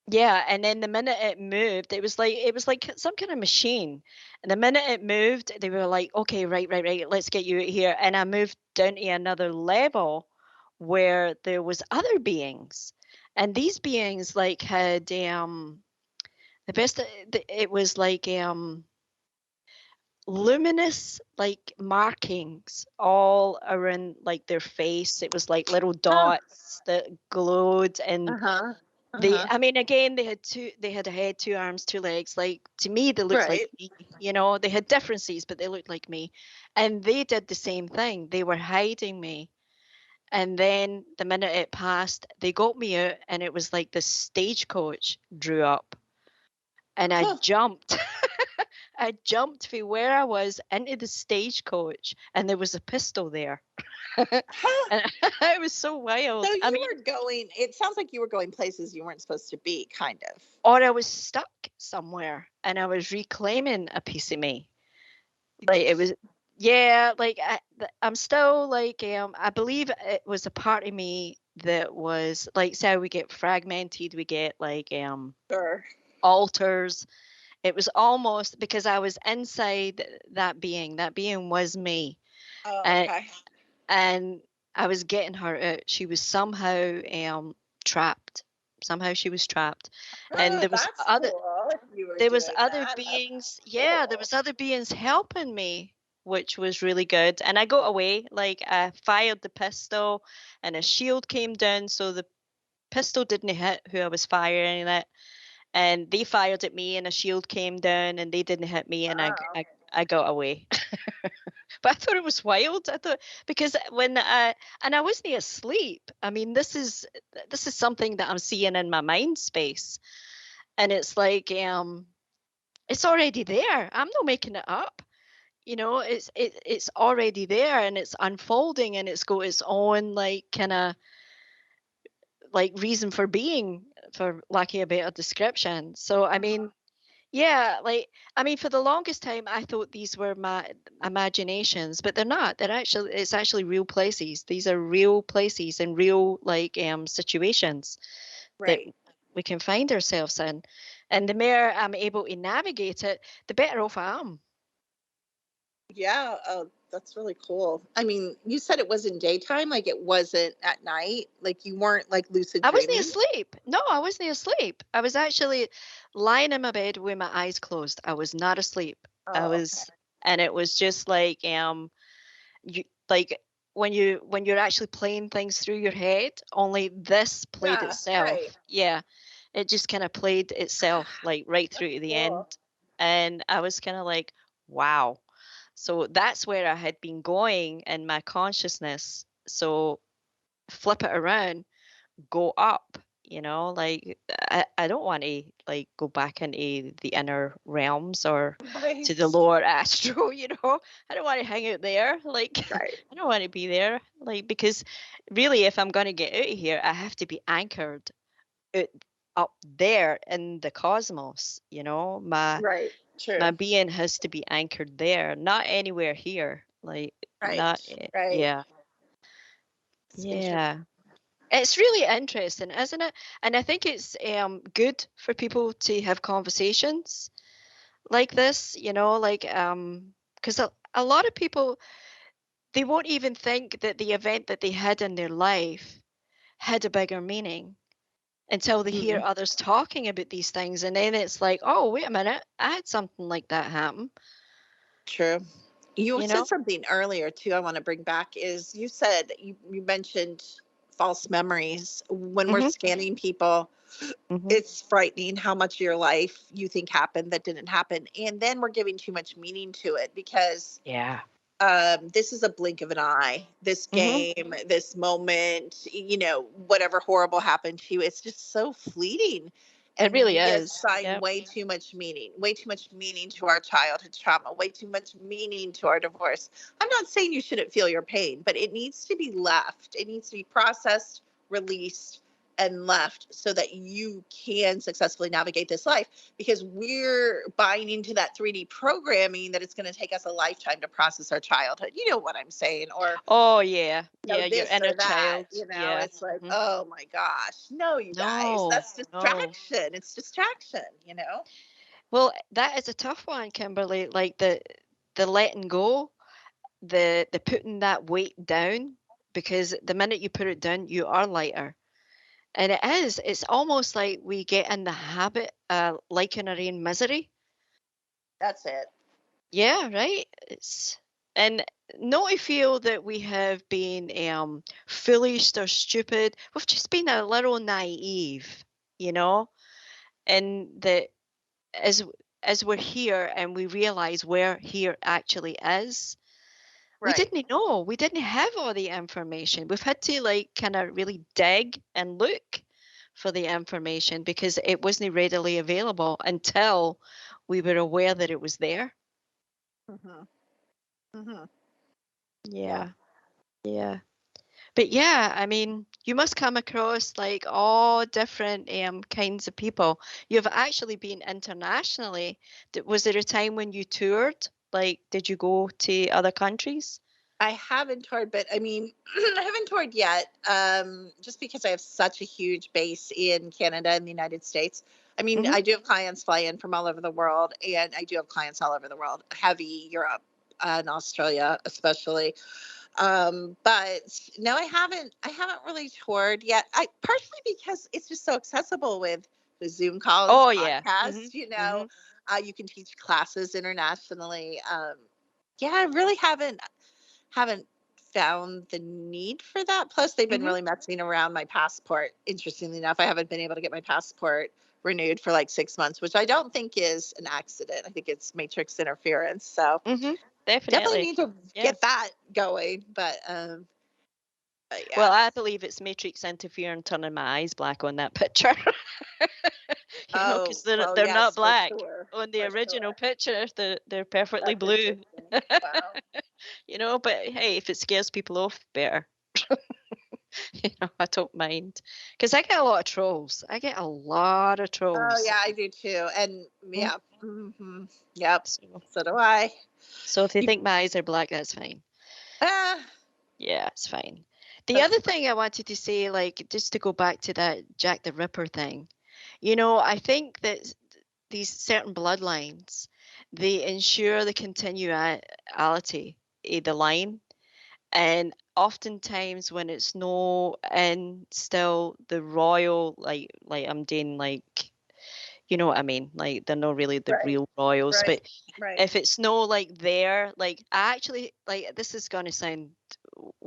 Yeah, and then the minute it moved, it was like some kind of machine. And the minute it moved, they were like, "Okay, right, let's get you out here." And I moved down to another level where there was other beings, and these beings like had the best. It was like luminous like markings all around like their face. It was like little Huh. dots that glowed, and Uh-huh. they, Uh-huh. I mean, again, they had a head, two arms, two legs. Like to me, they looked like Right. me, they had differences, but they looked like me. And they did the same thing. They were hiding me. And then the minute it passed, they got me out, and it was like the stagecoach drew up, and I Huh. jumped. I jumped from where I was into the stagecoach, and there was a pistol there. Huh. And it was so So wild. I you mean, were going, it sounds like you were going places you weren't supposed to be, kind of. or I was stuck somewhere and I was reclaiming a piece of me. Like it was, yeah, like I'm still like, I believe it was a part of me that was like, say we get fragmented, we get like Sure. alters. It was almost because I was inside that being was me. Oh, And okay. and I was getting her out. She was somehow trapped. Somehow she was trapped. And Oh, that's cool if you were there was doing other that. That's beings, yeah, there cool. was other beings helping me, which was really good. And I got away, like I fired the pistol and a shield came down, so the pistol didn't hit who I was firing at, and they fired at me and a shield came down and they didn't hit me, and Wow. I got away. But I thought it was wild. I thought, because when and I wasn't asleep. I mean, this is something that I'm seeing in my mind space, and it's like it's already there. I'm not making it up. It's already there, and it's unfolding, and it's got its own like kind of like reason for being, for lack of a better description. So I mean, yeah, like I mean, for the longest time I thought these were my imaginations, but they're not. It's actually real places. These are real places and real like situations that Right. we can find ourselves in. And the more I'm able to navigate it, the better off I am. Yeah. Oh, that's really cool. I mean, you said it wasn't daytime, like it wasn't at night, like you weren't like lucid I wasn't dreaming. asleep. No, I wasn't asleep. I was actually lying in my bed with my eyes closed. I was not asleep. I Oh, okay. was, and it was just like you like when you're actually playing things through your head, only this played Yeah. itself. Right. Yeah. It just kind of played itself like right through to the end. Cool. And I was kind of like, wow. So that's where I had been going in my consciousness. So flip it around, go up, like I don't want to like go back into the inner realms or Right. to the lower astral, I don't want to hang out there. Like Right. I don't want to be there. Like, because really if I'm going to get out of here, I have to be anchored out, up there in the cosmos, my Right. True. my being has to be anchored there, not anywhere here. Like Right. not Right. yeah. It's interesting. Yeah. It's really interesting, isn't it? And I think it's good for people to have conversations like this, like because a lot of people, they won't even think that the event that they had in their life had a bigger meaning until they hear Mhm. others talking about these things, and then it's like, oh, wait a minute, I had something like that happen, True. You you said know? something earlier too. I want to bring back is you said you mentioned false memories when we're Mhm. scanning people. Mhm. It's frightening how much of your life you think happened that didn't happen, and then we're giving too much meaning to it because Yeah. this is a blink of an eye. This Mhm. game, this moment, whatever horrible happened to you, it's just so fleeting. It And really we is. assign Yep. way too much meaning to our childhood trauma, way too much meaning to our divorce. I'm not saying you shouldn't feel your pain, but it needs to be left. It needs to be processed, released, and left so that you can successfully navigate this life, because we're buying into that 3D programming that it's going to take us a lifetime to process our childhood. You know what I'm saying? Or Oh yeah. Yeah, your this inner or that. child. Yeah. It's like, Mhm. oh my gosh. No, you guys, No. that's No. distraction. It's distraction. Well, that is a tough one, Kimberly. Like the letting go, the putting that weight down, because the minute you put it down, you are lighter. And it is. It's almost like we get in the habit liking our own misery. That's it. Yeah, right. It's and not to feel that we have been foolish or stupid. We've just been a little naive, you know, and that as as we're here and we realize where here actually is, we Right. didn't know. We didn't have all the information. We've had to like kind of really dig and look for the information because it wasn't readily available until we were aware that it was there. Mm-hmm. Mm-hmm. Yeah. Yeah. Yeah. But yeah, I mean, you must come across like all different kinds of people. You've actually been internationally. Was there a time when you toured? Like, did you go to other countries? I haven't toured, but I mean, I haven't toured yet, just because I have such a huge base in Canada and the United States. I mean, Hmm. I do have clients fly in from all over the world, and I do have clients all over the world, heavy Europe and Australia, especially. But no, I haven't really toured yet. I partially because it's just so accessible with the Zoom calls, Oh yeah. Hmm. podcasts, Hmm. you can teach classes internationally. Yeah, I really haven't found the need for that. Plus, they've been Hmm. really messing around my passport. Interestingly enough, I haven't been able to get my passport renewed for like 6 months, which I don't think is an accident. I think it's matrix interference. So Hmm. definitely Definitely. need to Yeah. get that going. But Well, yeah. I believe it's matrix interfering turning my eyes black on that picture. Oh, Because they're well, not yes, for black sure. on the For original sure. picture. They're perfectly That's blue. interesting. Wow. But hey, if it scares people off, better. I don't mind because I get a lot of trolls. I get a lot of Oh, trolls. yeah, I do too. And Mm. yeah. Hmm. Yep. So, So do I. so if they You, think my eyes are black, that's fine. ah, Yeah, it's fine. The that's other thing I wanted to say, like, just to go back to that Jack the Ripper thing, I think that these certain bloodlines, they ensure the continuality of the line. And oftentimes when it's no and still the royal, like I'm doing like, you know what I mean? Like they're not really the right. real royals, Right. but Right. if it's no like there, like I actually like this is gonna sound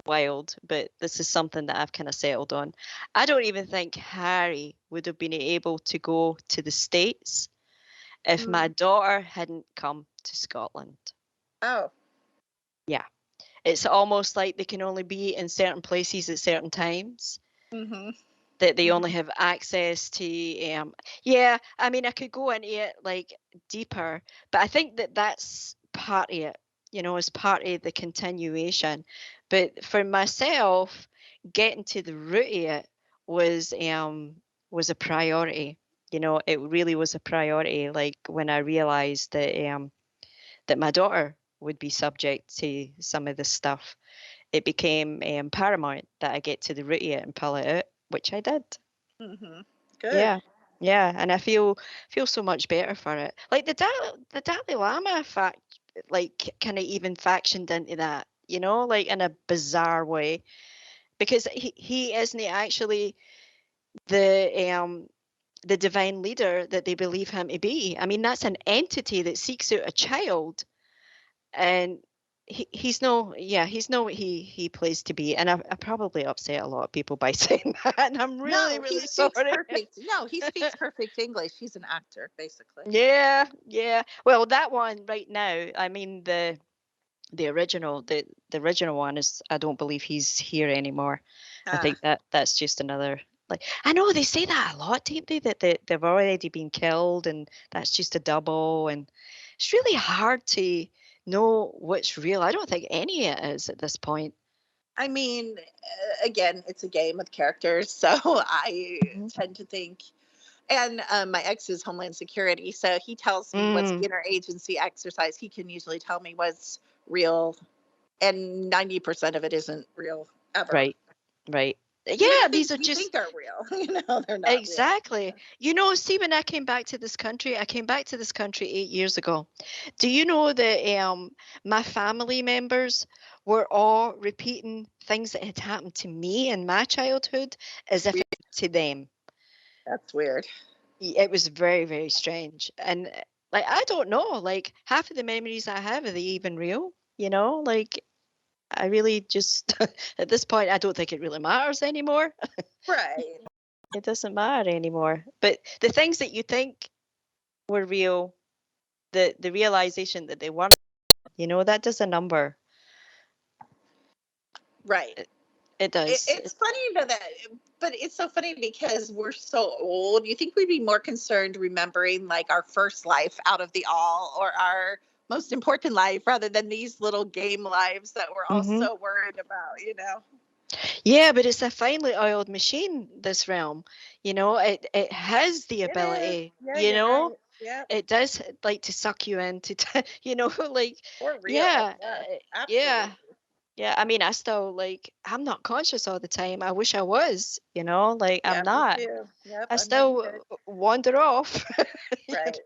wild, but this is something that I've kind of settled on. I don't even think Harry would have been able to go to the States if my daughter hadn't come to Scotland. Oh. Yeah. It's almost like they can only be in certain places at certain times. Mm-hmm. That they only have access to. Yeah, I mean, I could go into it like deeper, but I think that that's part of it, as part of the continuation. But for myself, getting to the root of it was a priority. It really was a priority. Like when I realized that my daughter would be subject to some of this stuff, it became paramount that I get to the root of it and pull it out, which I did. Mm-hmm. Good. Yeah, and I feel so much better for it. Like the Dalai Lama fact, like kind of even factioned into that, like in a bizarre way, because he isn't actually the divine leader that they believe him to be. I mean, that's an entity that seeks out a child, and he's no what he plays to be. And I probably upset a lot of people by saying that, and I'm really he sorry. speaks perfect. No, he speaks perfect English. He's an actor, basically. Yeah. Well, that one right now, I mean the original one is, I don't believe he's here anymore. I think that's just another, like, I know they say that a lot, don't they, that they've already been killed and that's just a double, and it's really hard to know what's real. I don't think any of it is at this point. I mean, again, it's a game with characters, so I tend to think. And my ex is Homeland Security, so he tells me what's interagency exercise. He can usually tell me what's real, and 90% of it isn't real ever. Right. Yeah, these are you just think they're real. They're not exactly. real. See, when I came back to this country, 8 years ago. Do you know that my family members were all repeating things that had happened to me in my childhood as if it was to them? That's weird. It was very, very strange. And like, I don't know, like half of the memories I have, are they even real? Like I really just, at this point, I don't think it really matters anymore. Right. It doesn't matter anymore. But the things that you think were real, the realization that they weren't, that does a number. Right. It does. It's funny that, but it's so funny because we're so old. You think we'd be more concerned remembering like our first life out of the all, or our most important life, rather than these little game lives that we're all so worried about, Yeah, but it's a finely oiled machine, this realm. It has the ability, right. Yeah. It does like to suck you into, like, Or real. yeah, Absolutely. yeah. I mean, I still, like, I'm not conscious all the time. I wish I was, like, I'm not. Me too. Yep, I still wander off. Right.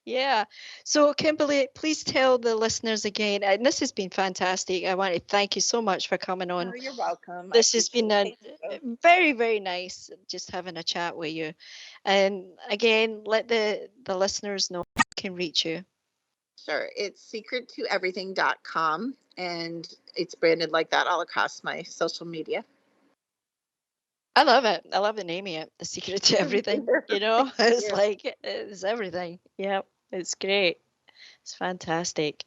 Yeah. So, Kimberly, please tell the listeners again, and this has been fantastic. I want to thank you so much for coming on. Oh, you're welcome. This has been very, very nice, just having a chat with you. And again, let the listeners know how they can reach you. Sure. It's secrettoeverything.com, and it's branded like that all across my social media. I love it. I love the name of it, The Secret to Everything. It's like, it's everything. Yep. It's great. It's fantastic.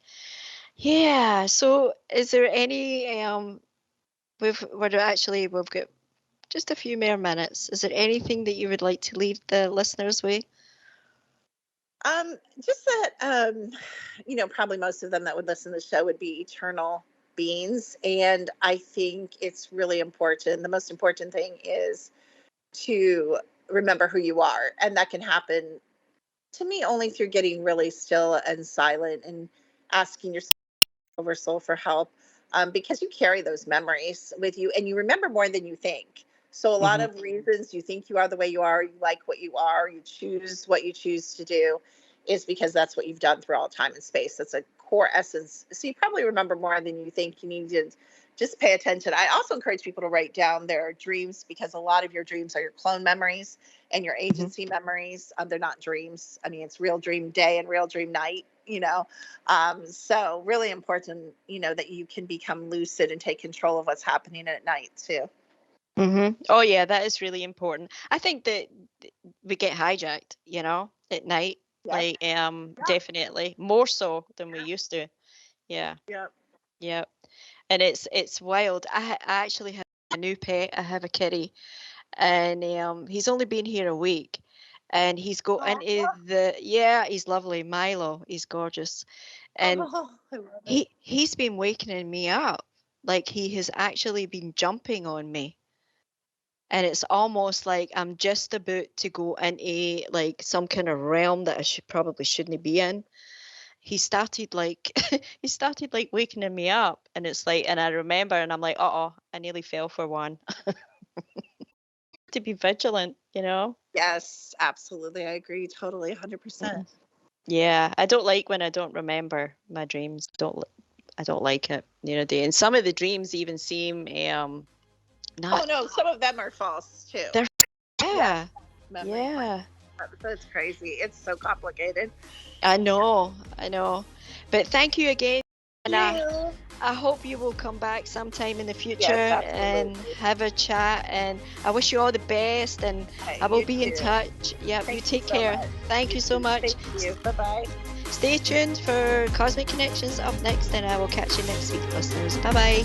Yeah. So is there any, we've got just a few more minutes. Is there anything that you would like to leave the listeners with? Just that, probably most of them that would listen to the show would be eternal beings. And I think it's really important. The most important thing is to remember who you are. And that can happen, to me, only through getting really still and silent and asking your over soul for help, because you carry those memories with you and you remember more than you think. So a lot of reasons you think you are the way you are, you like what you are, you choose what you choose to do, is because that's what you've done through all time and space. That's a core essence. So you probably remember more than you think. You need to just pay attention. I also encourage people to write down their dreams, because a lot of your dreams are your clone memories and your agency memories. They're not dreams. I mean, it's real dream day and real dream night, so really important, that you can become lucid and take control of what's happening at night too. Oh yeah, that is really important. I think that we get hijacked, at night. Yep. Like definitely more so than we used to. Yeah. Yep. Yeah. And it's wild. I actually have a new pet. I have a kitty, and he's only been here a week, and he's got into he's lovely. Milo, he's gorgeous, and I love it. he's been wakening me up. Like he has actually been jumping on me. And it's almost like I'm just about to go into like some kind of realm that I probably shouldn't be in. He started like wakening me up, and it's like, and I remember, and I'm like, I nearly fell for one. To be vigilant, you know. Yes, absolutely. I agree totally, 100%. Yeah, I don't like when I don't remember my dreams. I don't like it. You know, and some of the dreams even seem not. Oh no, some of them are false too. They're Memory. yeah. That's crazy. It's so complicated. I know. But thank you again. And Yeah. I hope you will come back sometime in the future Yes, and have a chat. And I wish you all the best. And I will be in touch. Yeah, you take care. Much. Thank you so much. Thank you. Bye-bye. Stay tuned for Cosmic Connections up next, and I will catch you next week, listeners. Bye-bye.